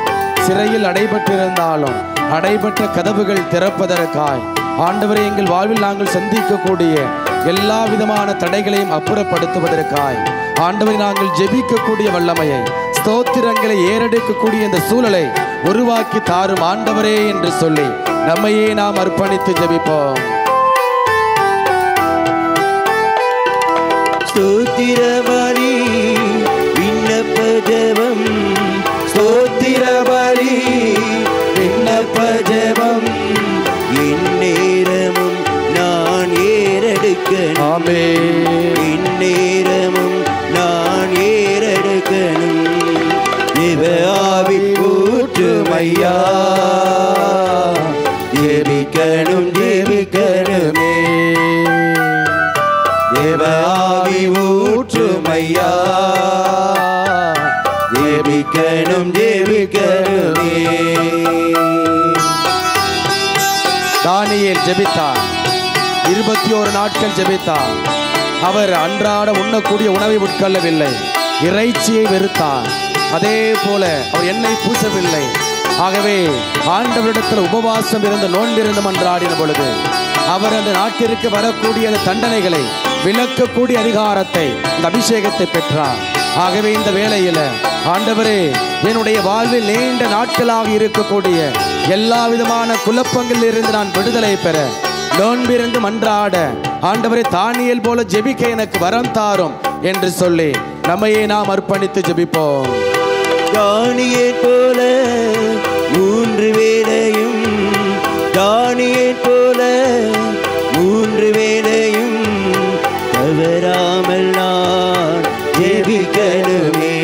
சிறையில் அடைபட்டிருந்தாலும் அடைபட்ட கதவுகள் திறப்பதற்காய் ஆண்டவரே, எங்கள் வாழ்வில் நாங்கள் சந்திக்கக்கூடிய எல்லா விதமான தடைகளையும் அப்புறப்படுத்துவதற்காய் ஆண்டவரை நாங்கள் ஜெபிக்கக்கூடிய வல்லமையை ஸ்தோத்திரங்களை ஏறெடுக்கக்கூடிய இந்த சூழலை உருவாக்கி தாரும் ஆண்டவரே என்று சொல்லி நம்மையே நாம் அர்ப்பணித்து ஜெபிப்போம். ஸ்தோத்திர பலி விண்ணப்ப ஜெபம் ஸ்தோத்திர பலி விண்ணப்ப ஜெபம் இந்நேரமும் நான் ஏறெடுக்கணும் ஆமென். இந்நேரமும் நான் ஏறெடுக்கணும் ஜெப ஆவி ஊற்றுமையா ஜெபிக்கணும் ஜெபிக்கணுமே ஜெப ஆவி ஊற்றுமையா ஜெபிக்கணும் ஜெபிக்கணுமே தானியேல் ஜெபித்தார். 21 நாட்கள் ஜெபித்தார். அவர் அன்றாட உண்ணக்கூடிய உணவை உட்கொள்ளவில்லை, இறைச்சியை வெறுத்தார். அதே போல அவர் எண்ணெய் பூசவில்லை. ஆகவே ஆண்டவரிடத்தில் உபவாசம் இருந்து நோன்பிருந்து மன்றாடின பொழுது அவர் அந்த நாட்டிற்கு வரக்கூடிய அந்த தண்டனைகளை விலக்கக்கூடிய அதிகாரத்தை, இந்த அபிஷேகத்தை பெற்றார். ஆகவே இந்த வேளையில ஆண்டவரே, என்னுடைய வாழ்வில் நீண்ட நாட்களாக இருக்கக்கூடிய எல்லா விதமான குழப்பங்களில் இருந்து நான் விடுதலை பெற நோன்பிருந்து மன்றாட ஆண்டவரே, தானியேல் போல ஜெபிக்க எனக்கு வரம் தாரும் என்று சொல்லி நம்மையே நாம் அர்ப்பணித்து ஜெபிப்போம். தானியேல் போல 3 வேளையும் தானியேல் போல 3 வேளையும் தவறாமல் நான் ஜெபிக்கணுமே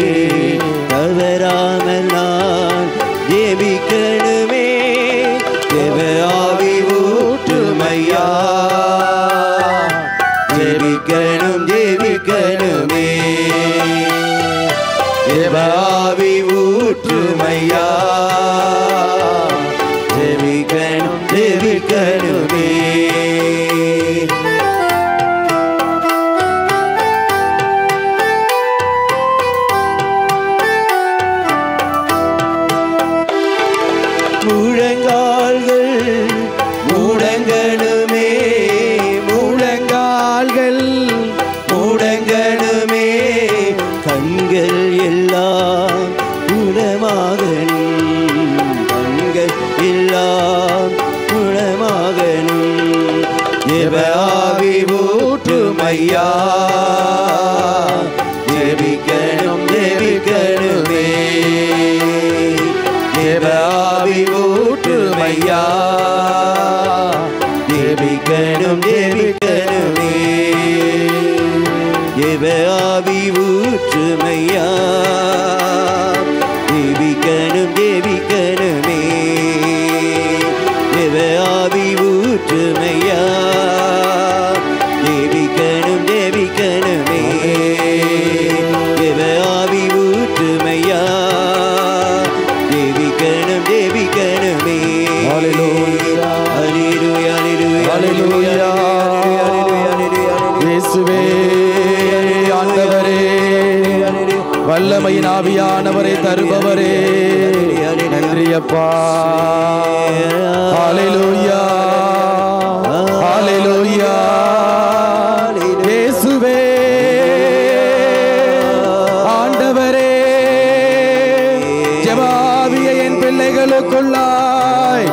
தவறாமல் நான் ஜெபிக்கணுமே ஜெப ஆவி ஊற்றுமையா ஜெபிக்கணும் ஜெபிக்கணுமே ஜெப ஆவி ஊற்றுமையா ஜெபிக்கணும் ஜெபிக்கணுமே முழங்கால்கள் முடங்கணுமே முழங்கால்கள் முடங்கணுமே கண்கள் எல்லாம் குணமாகணும் கண்கள் எல்லாம் குணமாகணும் ஜெப ஆவி ஊற்றுமையா ஜெபிக்கணும் ஜெபிக்கணுமே ஜெப ஆவி ஊற்றுமையா ஜெபிக்கணும் ஜெபிக்கணுமே ஜெப ஆவி ஊற்றுமையா ஜெபிக்கணும் ஜெபிக்கணுமே ஜெப ஆவி ஊற்றுமையா ஜெபிக்கணும் ஜெபிக்கணுமே ஜெப ஆவி ஊற்றுமையா ஜெபிக்கணும் ஜெபிக்கணுமே ஹல்லேலூயா ஹல்லேலூயா ஹல்லேலூயா இயேசுவே, ஆண்டவரே, வல்லமையின் ஆவியானவரை தருபவரே, நன்றி அப்பா. ஹல்லேலூயா ஹல்லேலூயா. இயேசுவே, ஆண்டவரே, ஜெப ஆவியை என் பிள்ளைகளுக்குள்ளாய்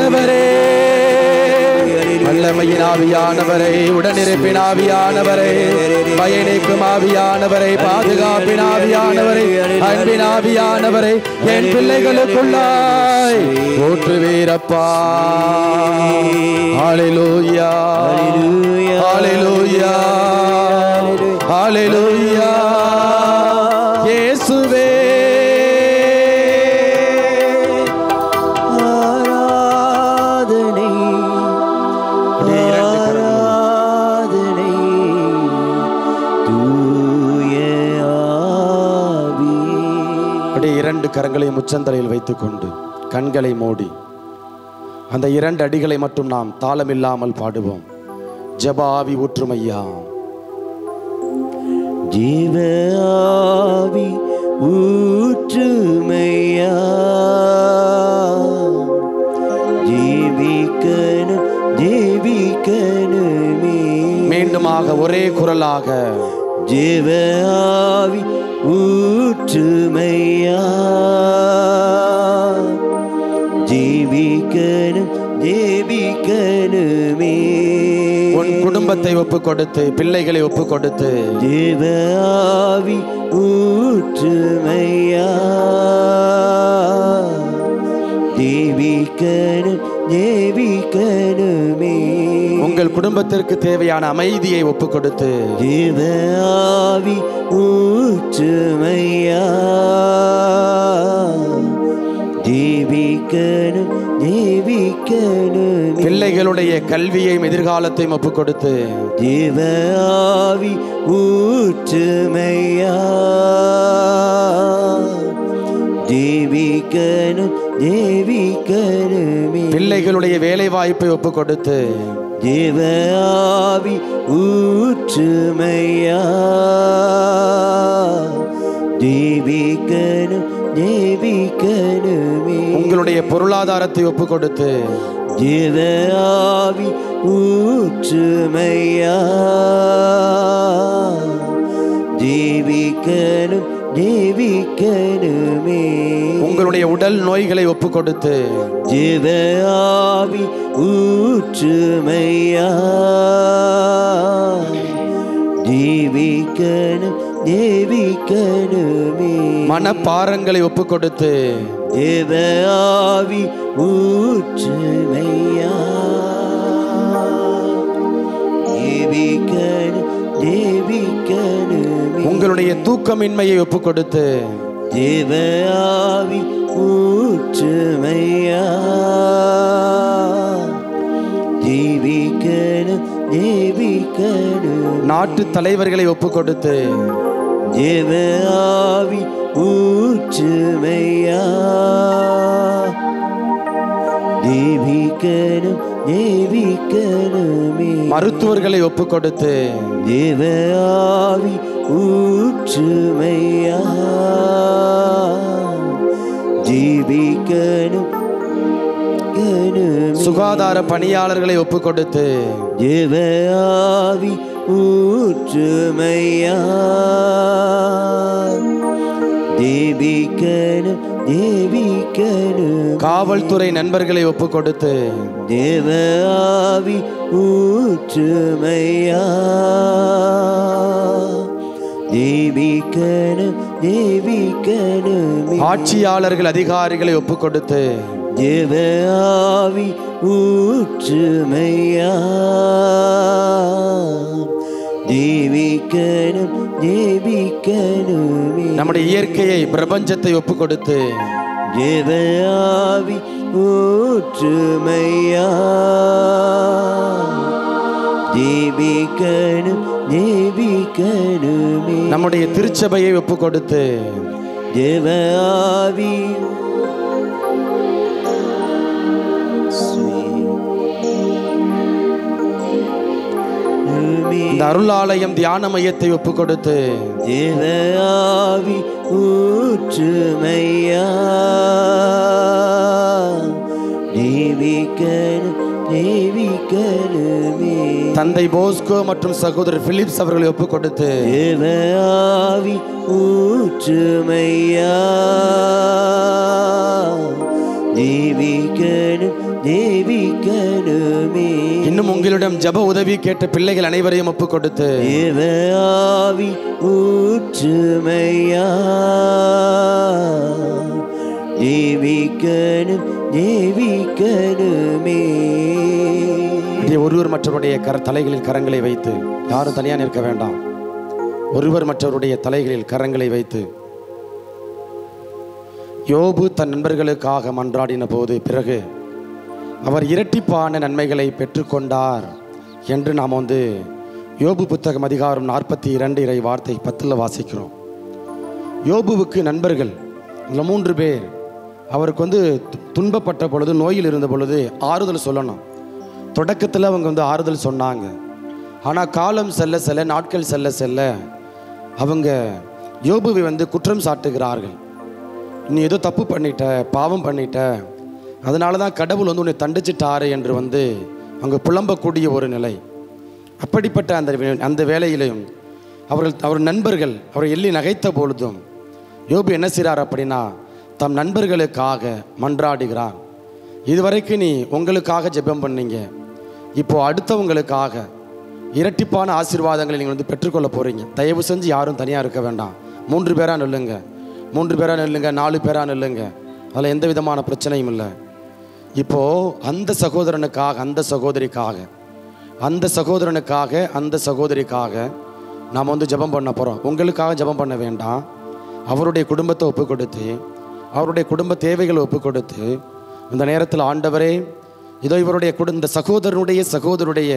ஆவியானவரே, வல்லமையின் ஆவியானவரே, உடனிருப்பின் ஆவியானவரே, பயணிக்கும் ஆவியானவரை, பாதுகாப்பின் ஆவியானவரை, அன்பின் ஆவியானவரை என் பிள்ளைகளுக்குள்ளாய் ஊற்றுவீரப்பா. ஹல்லேலூயா, ஹல்லேலூயா, ஹல்லேலூயா. இயேசுவே இரண்டு கரங்களையும் உச்சந்தலையில் வைத்துக்கொண்டு கண்களை மூடி அந்த இரண்டு அடிகளை மட்டும் நாம் தாளமில்லாமல் பாடுவோம். ஜெப ஆவி ஊற்றுமையா, ஜீவ ஆவி ஊற்றுமையா, ஜீவிக்கணும் ஜீவிக்கணுமே. மீண்டுமாக ஒரே குரலாக, ஜீவ ஆவி ஊற்றுமையா, ஜீவிக்கணும் ஜீவிக்கணுமே. உன் குடும்பத்தை ஒப்பு கொடுத்து, பிள்ளைகளை ஒப்பு கொடுத்து, ஜீவ ஆவி ஊற்றுமையா, ஜீவிக்கணும் ஜீவிக்கணுமே. உங்கள் குடும்பத்திற்கு தேவையான அமைதியை ஒப்பு கொடுத்து, ஜீவ ஆவி ஊற்றுமையா, ஜீவிக்கணும் ஜீவிக்கணுமே. பிள்ளைகளுடைய கல்வியையும் எதிர்காலத்தையும் ஒப்பு கொடுத்து, ஜீவ ஆவி ஊற்றுமையா, ஜீவிக்கணும் ஜீவிக்கணுமே. பிள்ளைகளுடைய வேலை வாய்ப்பை ஒப்பு கொடுத்து, ஜீவ ஆவி ஊற்றுமையா, ஜீவிக்கணும் ஜீவிக்கணுமே. உங்களுடைய பொருளாதாரத்தை ஒப்பு கொடுத்து, ஜீவ ஆவி ஊற்றுமையா, ஜீவிக்கணும் ஜீவிக்கணுமே. உங்களுடைய உடல் நோய்களை ஒப்பு கொடுத்து, ஜீவ ஆவி ஊற்றுமையா, ஜீவிக்கணும் ஜீவிக்கணுமே. மனப்பாரங்களை ஒப்பு கொடுத்து, ஜீவ ஆவி ஊற்றுமையா, ஜீவிக்கணும் ஜீவிக்கணுமே. உங்களுடைய தூக்கமின்மையை ஒப்பு கொடுத்து, ஜீவ ஆவி ஊற்றுமையா, ஜீவிக்கணும் ஜீவிக்கணும். நாட்டு தலைவர்களை ஒப்பு கொடுத்து, ஜீவ ஆவி ஊற்றுமையா, ஜீவிக்கணும் ஜீவிக்கணுமே. மருத்துவர்களை ஒப்பு கொடுத்து, ஜீவ ஆவி ஊற்றுமையா, ஜீவிக்கணும் சுகாதார பணியாளர்களை ஒப்பு கொடுத்து, ஜீவ ஆவி ஊற்றுமையா, ஜீவிக்கணும் ஜீவிக்கணும். காவல்துறை நண்பர்களை ஒப்பு கொடுத்து, ஜீவ ஆவி ஊற்றுமையா, ஜீவிக்கணும் ஜீவிக்கணுமே. ஆட்சியாளர்கள் அதிகாரிகளை ஒப்பு கொடுத்து, ஜீவ ஆவி ஊற்றுமையா, ஜீவிக்கணும் ஜீவிக்கணுமே. நம்முடைய இயற்கையை பிரபஞ்சத்தை ஒப்பு கொடுத்து, ஜீவ ஆவி ஊற்றுமையா, ஜீவிக்கணும் ஜீவிக்கணுமே. நம்முடைய திருச்சபையை ஒப்பு கொடுத்து, ஜீவ ஆவி இந்த அருளாலயம் தியான மையத்தை ஒப்பு கொடுத்து, ஜீவ ஆவி ஊற்றுமையா, ஜீவிக்கணும் ஜீவிக்கணுமே. தந்தை போஸ்கோ மற்றும் சகோதரர் பிலிப்ஸ் அவர்களை ஒப்பு கொடுத்து, ஜீவ ஆவி ஊற்றுமையா, ஜீவிக்கணும் தேவிக்கணுமே. இன்னும் உங்களிடம் ஜப உதவி கேட்ட பிள்ளைகள் அனைவரையும் ஒப்புக் கொடுத்து தேவ ஆவி ஊற்றுமையா, தேவிக்கணும் தேவிக்கணுமே. ஒருவர் மற்றவருடைய தலைகளில் கரங்களை வைத்து, யாரும் தனியா நிற்க வேண்டாம், ஒருவர் மற்றவருடைய தலைகளில் கரங்களை வைத்து, யோபு தன் நண்பர்களுக்காக மன்றாடின போது பிறகு அவர் இரட்டிப்பான நன்மைகளை பெற்றுக்கொண்டார் என்று நாம் யோபு புத்தகம் அதிகாரம் 42 இறை வார்த்தை 10 வாசிக்கிறோம். யோபுவுக்கு நண்பர்கள் 3 பேர் அவருக்கு துன்பப்பட்ட பொழுது, நோயில் இருந்த பொழுது ஆறுதல் சொல்லணும். தொடக்கத்தில் அவங்க ஆறுதல் சொன்னாங்க. ஆனால் காலம் செல்ல செல்ல, நாட்கள் செல்ல செல்ல அவங்க யோபுவை குற்றம் சாட்டுகிறார்கள். நீ ஏதோ தப்பு பண்ணிட்ட, பாவம் பண்ணிட்ட, அதனால தான் கடவுள் உன்னை தண்டிச்சிட்டாரு என்று அவங்க புலம்பக்கூடிய ஒரு நிலை. அப்படிப்பட்ட அந்த வேளையிலையும் அவர் நண்பர்கள் அவரை எள்ளி நகைத்த பொழுதும் யோபு என்ன செய்கிறார் அப்படின்னா, தம் நண்பர்களுக்காக மன்றாடுகிறார். இதுவரைக்கும் நீ உங்களுக்காக ஜெபம் பண்ணீங்க, இப்போ அடுத்தவங்களுக்காக இரட்டிப்பான ஆசீர்வாதங்களை நீங்கள் பெற்றுக்கொள்ள போகிறீங்க. தயவு செஞ்சு யாரும் தனியாக இருக்க வேண்டாம். 3 பேராக நில்லுங்க, 3 பேராக நில்லுங்க, 4 பேராக நில்லுங்க, அதில் எந்த விதமான பிரச்சனையும் இல்லை. இப்போது அந்த சகோதரனுக்காக, அந்த சகோதரிக்காக, அந்த சகோதரனுக்காக, அந்த சகோதரிக்காக நாம் ஜெபம் பண்ண போகிறோம். உங்களுக்காக ஜெபம் பண்ண வேண்டாம். அவருடைய குடும்பத்தை ஒப்பு கொடுத்து, அவருடைய குடும்ப தேவைகளை ஒப்பு கொடுத்து, இந்த நேரத்தில் ஆண்டவரே, இதோ இவருடைய இந்த சகோதரனுடைய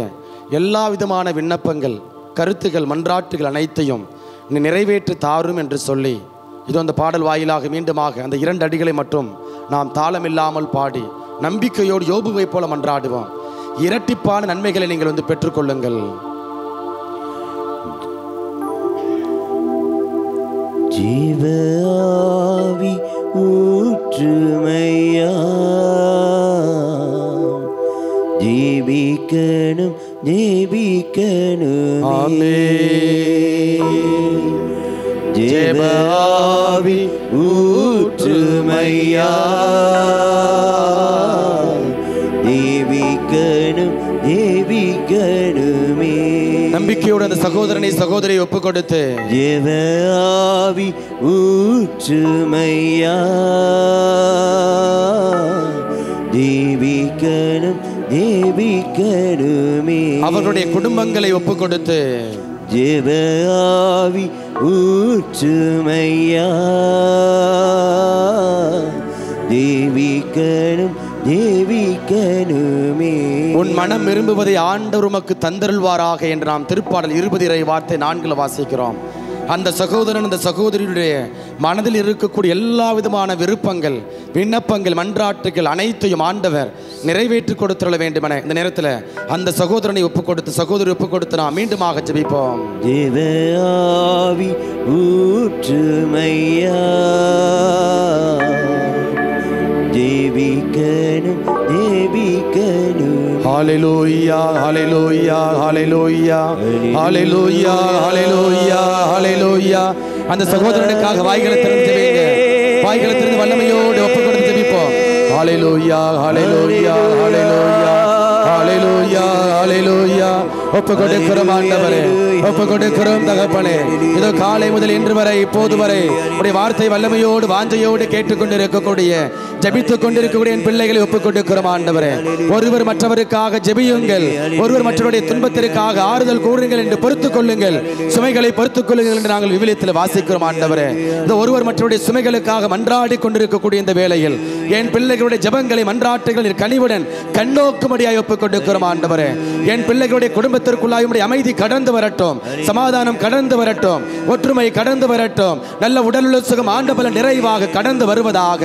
எல்லா விதமான விண்ணப்பங்கள், கருத்துகள், மன்றாட்டுகள் அனைத்தையும் நீ நிறைவேற்றி தாரும் என்று சொல்லி, இதோ அந்த பாடல் வாயிலாக மீண்டுமாக அந்த 2 அடிகளை மட்டும் நாம் தாளமில்லாமல் பாடி நம்பிக்கையோடு யோபுவை போல மன்றாடுவோம். இரட்டிப்பான நன்மைகளை நீங்கள் பெற்றுக்கொள்ளுங்கள். ஜீவ ஆவி ஊற்றுமையா, ஜீவிக்கணும் ஜீவிக்கணும். ஜீவ ஆவி ஊற்றுமையா, ஜீவிக்கணும் ஜீவிக்கணுமே. நம்பிக்கையோடு அந்த சகோதரனை சகோதரியை ஒப்பு கொடுத்து, ஜீவ ஆவி ஊற்றுமையா, ஜீவிக்கணும் ஜீவிக்கணுமே. அவர்களுடைய குடும்பங்களை ஒப்பு கொடுத்து, ஜீவ ஆவி ஊற்றுமையா, ஜீவிக்கணும் ஜீவிக்கணுமே. உன் மனம் விரும்புவதை ஆண்டவர் உமக்கு தந்தருள்வாராக என்று நாம் திருப்பாடல் 20 இறை வார்த்தை 4 வாசிக்கிறோம். அந்த சகோதரன் அந்த சகோதரியுடைய மனதில் இருக்கக்கூடிய எல்லா விதமான விருப்பங்கள், விண்ணப்பங்கள், மன்றாட்டுகள் அனைத்தையும் ஆண்டவர் நிறைவேற்றி கொடுத்துள்ள வேண்டுமென இந்த நேரத்தில் அந்த சகோதரனை ஒப்பு கொடுத்து, சகோதரி ஒப்பு கொடுத்து நாம் மீண்டுமாக ஜெபிப்போம். தேவ ஆவி ஊற்றுமையா, ஜீவிக்கணும் ஜீவிக்கணும். ஹல்லேலூயா ஹல்லேலூயா ஹல்லேலூயா ஹல்லேலூயா ஹல்லேலூயா ஹல்லேலூயா. அந்த சகோதரனுக்காக வாய்களை திறந்து ஜெபிங்க. வாய்களை திறந்து வல்லமையோடு ஒப்பு கொடுத்து ஜெபிப்போம். ஹல்லேலூயா ஹல்லேலூயா ஹல்லேலூயா ஹல்லேலூயா ஹல்லேலூயா. ஒப்பு கொடுக்கிறோம் ஆண்டவரே, ஒப்பு கொடுக்கிறோம் தகப்பனே. இதோ காலை முதல் இன்று வரை, இப்போது வரை உடைய வார்த்தை வல்லமையோடு வாஞ்சையோடு கேட்டுக்கொண்டிருக்கக்கூடிய, ஜெபித்துக் கொண்டிருக்கக்கூடிய என் பிள்ளைகளை ஒப்புக் கொடுக்கிறோம் ஆண்டவரே. ஒருவர் மற்றவருக்காக ஜெபியுங்கள், ஒருவர் மற்றவருடைய துன்பத்திற்காக ஆறுதல் கூறுங்கள் என்று பொறுத்துக் கொள்ளுங்கள், சுமைகளை பொறுத்துக் கொள்ளுங்கள் என்று நாங்கள் விவிலியத்தில் வாசிக்கிறோம் ஆண்டவரே. இந்த ஒருவர் மற்றவருடைய சுமைகளுக்காக மன்றாடி கொண்டிருக்கக்கூடிய இந்த வேளையில் என் பிள்ளைகளுடைய ஜெபங்களை, மன்றாட்டுகள் கனிவுடன் கண்ணோக்கும்படியாய் ஒப்புக் கொடுக்கிறோம் ஆண்டவரே. என் பிள்ளைகளுடைய குடும்பத்திற்குள்ளாய் உம்முடைய அமைதி கடந்து வரட்டும், சமாதானம் கடந்து வரட்டும், ஒற்றுமை கடந்து வரட்டும், நல்ல உடலுள்ள சுகம் ஆண்டபல நிறைவாக கடந்து வருவதாக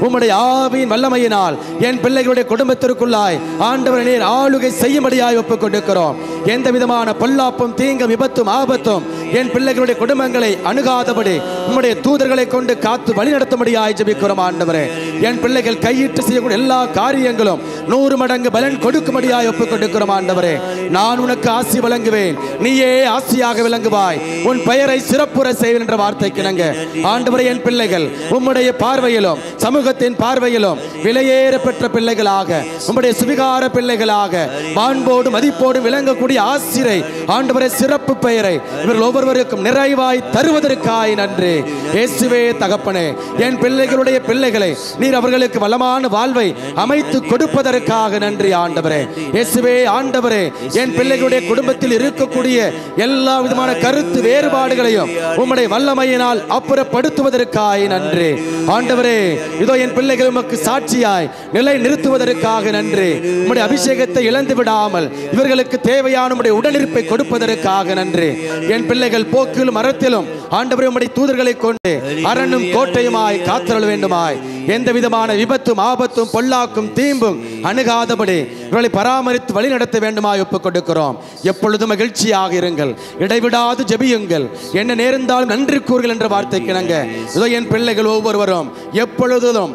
உம்முடைய ஆவியின் வல்லமையினால் என் பிள்ளைகளுடைய குடும்பத்திற்குள்ளாய் ஆண்டவர் நீர் ஆளுகை செய்யும்படியாய் ஒப்புக் கொடுக்கிறோம். எந்த விதமான பொல்லாப்பும், தீங்கும், விபத்தும், ஆபத்தும் என் பிள்ளைகளுடைய குடும்பங்களை அணுகாதபடி உம்முடைய தூதர்களை கொண்டு காத்து வழிநடத்தும்படியாய் ஜெபிக்கிறோம் ஆண்டவரே. என் பிள்ளைகள் கையிட்டு செய்யக்கூடிய எல்லா காரியங்களும் 100 மடங்கு பலன் கொடுக்கும்படியாய் ஒப்புக் கொடுக்கிறோம் ஆண்டவரே. நான் உனக்கு ஆசி வழங்குவேன், நீயே ஆசியாக விளங்குவாய், உன் பெயரை சிறப்புற செய்வேன் என்ற வார்த்தைக்கு இணங்க ஆண்டவரே, என் பிள்ளைகள் உம்முடைய பார்வையிலும் சமூகத்தின் பார்வையிலும் விலையேற பெற்ற பிள்ளைகளாக, உம்முடைய சுவிகார பிள்ளைகளாக, மாண்போடு மதிப்போடு விளங்கக்கூடிய ஆசிரை ஆண்டவரே சிறப்பு பெயரை இவர்கள் ஒவ்வொருவருக்கும் நிறைவாய் தருவதற்காய் நன்றி. இயேசுவே தகப்பனே, என் பிள்ளைகளுடைய பிள்ளைகளை நீர் அவர்களுக்கு வளமான வாழ்வை அமைத்து கொடுப்பதற்காக நன்றி ஆண்டவரே. இயேசுவே ஆண்டவரே, என் பிள்ளைகளுடைய குடும்பத்தில் இருக்கக்கூடிய எல்லா விதமான கருத்து வேறுபாடுகளையும் உம்முடைய வல்லமையினால் அப்புறப்படுத்துவதற்காய் நன்றி ஆண்டவரே. இதோ என் பிள்ளைகள் உமக்கு சாட்சியாய் நிலை நிறுத்துவதற்காக நன்றி. உம்முடைய அபிஷேகத்தை இழந்து விடாமல் இவர்களுக்கு தேவையான உம்முடைய உடனிருப்பை கொடுப்பதற்காக நன்றி. என் பிள்ளைகள் போக்கிலும் மரத்திலும் ஆண்டவரே உம்முடைய தூதர்களை கொண்டு அரணும் கோட்டையுமாய் காத்தருள வேண்டுமாய், எந்த விதமான விபத்தும் ஆபத்தும் பொல்லாக்கும் தீம்பும் அணுகாதபடி இவர்களை பராமரித்து வழி நடத்த வேண்டுமாய் ஒப்புக் கொடுக்கிறோம். எப்பொழுதும் மகிழ்ச்சியாக இருங்கள், இடைவிடாது ஜெபியுங்கள், என்ன நேர்ந்தாலும் நன்றி கூறுங்கள் என்ற வார்த்தைக்கு இணங்க இதோ என் பிள்ளைகள் ஒவ்வொருவரும் எப்பொழுதும்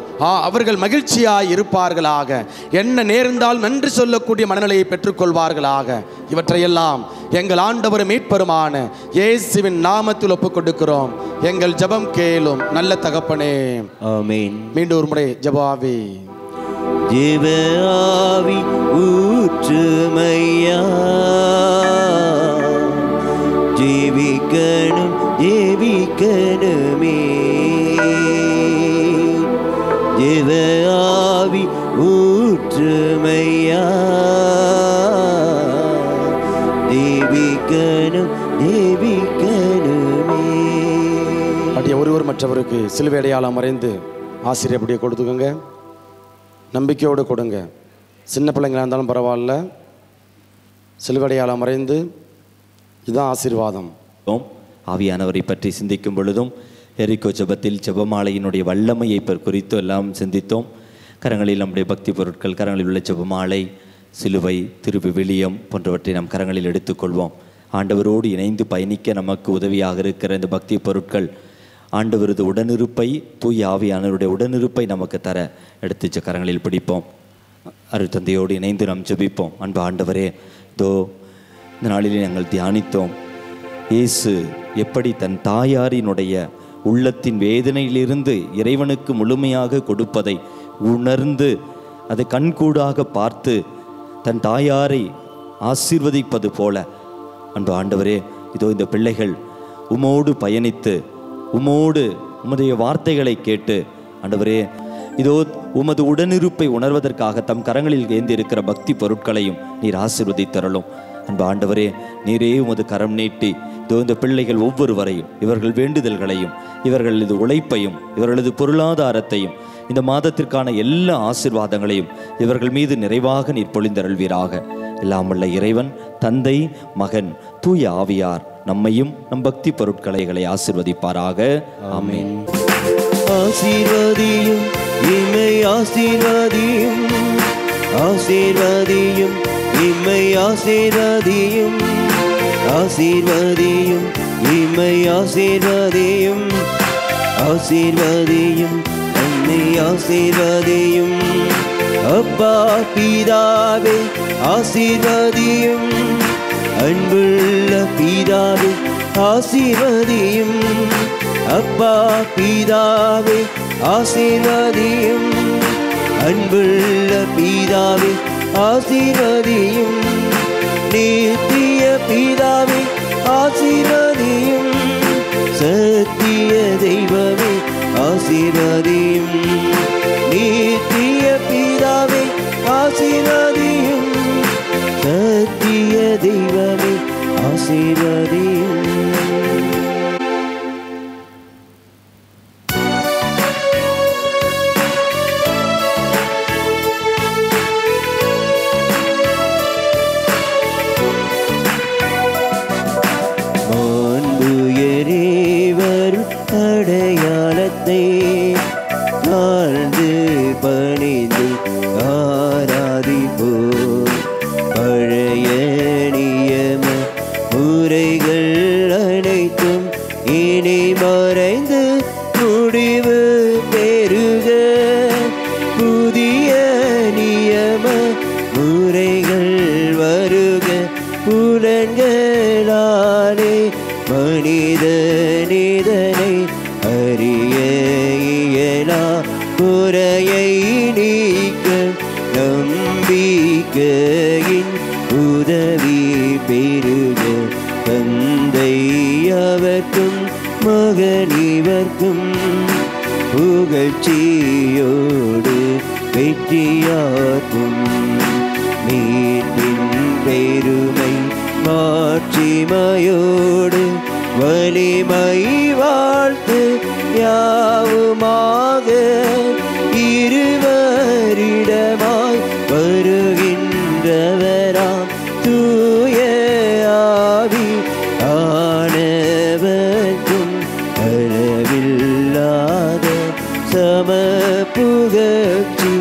அவர்கள் மகிழ்ச்சியாய் இருப்பார்களாக, என்ன நேர்ந்தால் நன்றி சொல்லக்கூடிய மனநிலையை பெற்றுக்கொள்வார்களாக. இவற்றையெல்லாம் எங்கள் ஆண்டவர் மீட்பருமான இயேசுவின் நாமத்தில் ஒப்புக் கொடுக்கிறோம். எங்கள் ஜெபம் கேளும் நல்ல தகப்பனே, ஆமென். மீண்டும் ஒரு முறை ஜெபாவி. ஜெப ஆவி ஊற்றுமையா, ஜீவிக்கணும் ஜீவிக்கணுமே. ஜெப ஆவி ஊற்றுமையா, ஜீவிக்கணும் ஜீவிக்கணுமே. அப்படியே ஒருவர் மற்றவருக்கு சிலுவை அடையாளம் மறைந்து ஆசிரியர் அப்படியே கொடுத்துக்கோங்க. நம்பிக்கையோடு கொடுங்க. சின்ன பிள்ளைங்களாக இருந்தாலும் பரவாயில்ல, சிலுவை அடையாளம் மறைந்து இதுதான் ஆசீர்வாதம். ஆவியானவரை பற்றி சிந்திக்கும் பொழுதும் எரிக்கோ ஜெபத்தில் ஜெபமாலையினுடைய வல்லமையை குறித்து எல்லாம் சிந்தித்தோம். கரங்களில் நம்முடைய பக்தி பொருட்கள், கரங்களில் உள்ள ஜெபமாலை, சிலுவை, திருவிவிலியம் போன்றவற்றை நம் கரங்களில் எடுத்துக்கொள்வோம். ஆண்டவரோடு இணைந்து பயணிக்க நமக்கு உதவியாக இருக்கிற இந்த பக்தி பொருட்கள் ஆண்டவரது உடனிருப்பை, தூய ஆவியானவருடைய உடனிருப்பை நமக்கு தர எடுத்து கரங்களில் பிடிப்போம். அருட்தந்தையோடு இணைந்து நாம் ஜெபிப்போம். அன்பு ஆண்டவரே, இதோ இந்த நாளிலே நாங்கள் தியானித்தோம், இயேசு எப்படி தன் தாயாரினுடைய உள்ளத்தின் வேதனையிலிருந்து இறைவனுக்கு முழுமையாக கொடுப்பதை உணர்ந்து அதை கண்கூடாக பார்த்து தன் தாயாரை ஆசீர்வதிப்பது போல, அன்பு ஆண்டவரே, இதோ இந்த பிள்ளைகள் உமோடு பயணித்து உமோடு உமதுடைய வார்த்தைகளை கேட்டு ஆண்டவரே, இதோ உமது உடனிருப்பை உணர்வதற்காக தம் கரங்களில் ஏந்தி இருக்கிற பக்தி பொருட்களையும் நீர் ஆசீர்வதித்தரலும். அன்பு ஆண்டவரே, நீரே உமது கரம் நீட்டி இதோ இந்த பிள்ளைகள் ஒவ்வொருவரையும், இவர்கள் வேண்டுதல்களையும், இவர்களது உழைப்பையும், இவர்களது பொருளாதாரத்தையும், இந்த மாதத்திற்கான எல்லா ஆசீர்வாதங்களையும் இவர்கள் மீது நிறைவாக நீர் பொழிந்தருள்வீராக. எல்லாம் வல்ல இறைவன், தந்தை, மகன், தூய ஆவியார் நம்மையும் நம் பக்தி பொருட்களை ஆசீர்வதிப்பாராக. ஆமென். ஆசீர்வதியும் இம்மை ஆசீர்வதியும், ஆசீர்வதியும் இம்மை ஆசீர்வதியும், ஆசீர்வதியும் இம்மை ஆசீர்வதியும், ஆசீர்வதியும் என்னை ஆசீர்வதியும். அப்பா பிதாவே ஆசீர்வதியும், அன்புள்ள பிதாவே ஆசீர்வதியும். அப்பா பிதாவே ஆசீர்வதியும், அன்புள்ள பிதாவே ஆசீர்வதியும். நித்திய பிதாவே ஆசீர்வதியும், சத்திய தெய்வமே ஆசீர்வதியும். நித்திய பிதாவே ஆசீர்வதியும், சத்திய தெய்வமே ஆசீர்வதியும். அடையாளத்தை தாழ்ந்து பணிந்து ஆராதிப்போம். பழைய நியம முறைகள் உதவி பெருக தந்தை அவர்க்கும் மகனிவர்க்கும் புகழ்ச்சியோடு வெற்றியாக்கும் மீட்பின் பெருமை மாட்சிமையோடு வலிமை வாழ்த்து யாவுமாக இருவரிடமாய் வருகின்றவராம் தூய ஆவி ஆனவர்க்கும் அளவில்லாத சம புகழ்ச்சி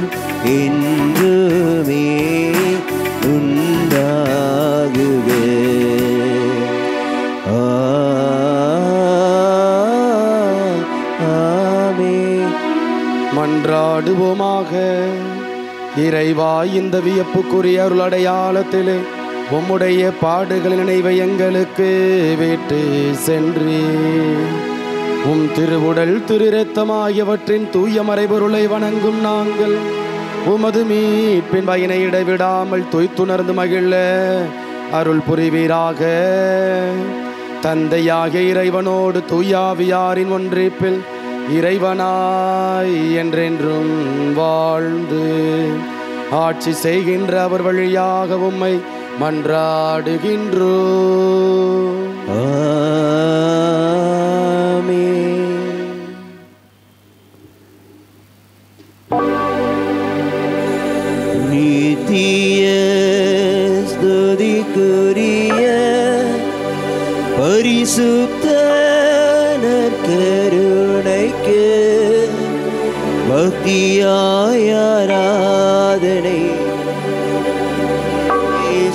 என்றுமே உண்டாகுக. மன்றாடுவோமாக. இறைவா, இந்த வியப்புக்குரிய அருள் அடையாளத்திலே உம்முடைய பாடுகளின் நினைவை எங்களுக்கு விட்டு சென்று உம் திருவுடல் திரு இரத்தமாகியவற்றின் தூய மறைபொருளை வணங்கும் நாங்கள் உமது மீட்பின் பயனை இடைவிடாமல் தொய்த்துணர்ந்து மகிழ அருள் புரிவீராக. தந்தையாகிய இறைவனோடு தூயாவியாரின் ஒன்றிப்பில் இறைவனாய் என்றென்றும் வாழ்ந்து ஆட்சி செய்கின்ற அவர் வழியாக உம்மை மன்றாடுகின்றோம். நித்திய ஸ்துதிக்குரிய பரிசுத்த நற்கருணைக்கு பக்தியாய் ஆராதனை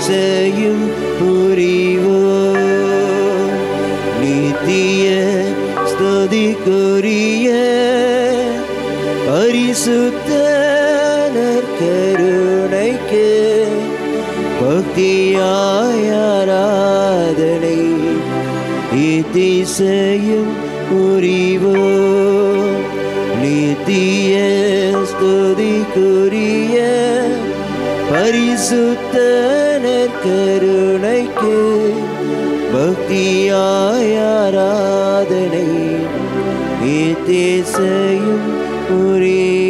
செய்யும் புரிவோம். நித்திய ஸ்துதிக்குரிய பரிசுத்த நற்கருணைக்கு பக்தியாய் ஆராதனை இத்திசையும் புரிவோம். நித்திய ஸ்துதிக்குரிய பரிசுத்த நற்கருணைக்கு பக்தியாய் ஆராதனை இத்திசையும் புரிவோம்.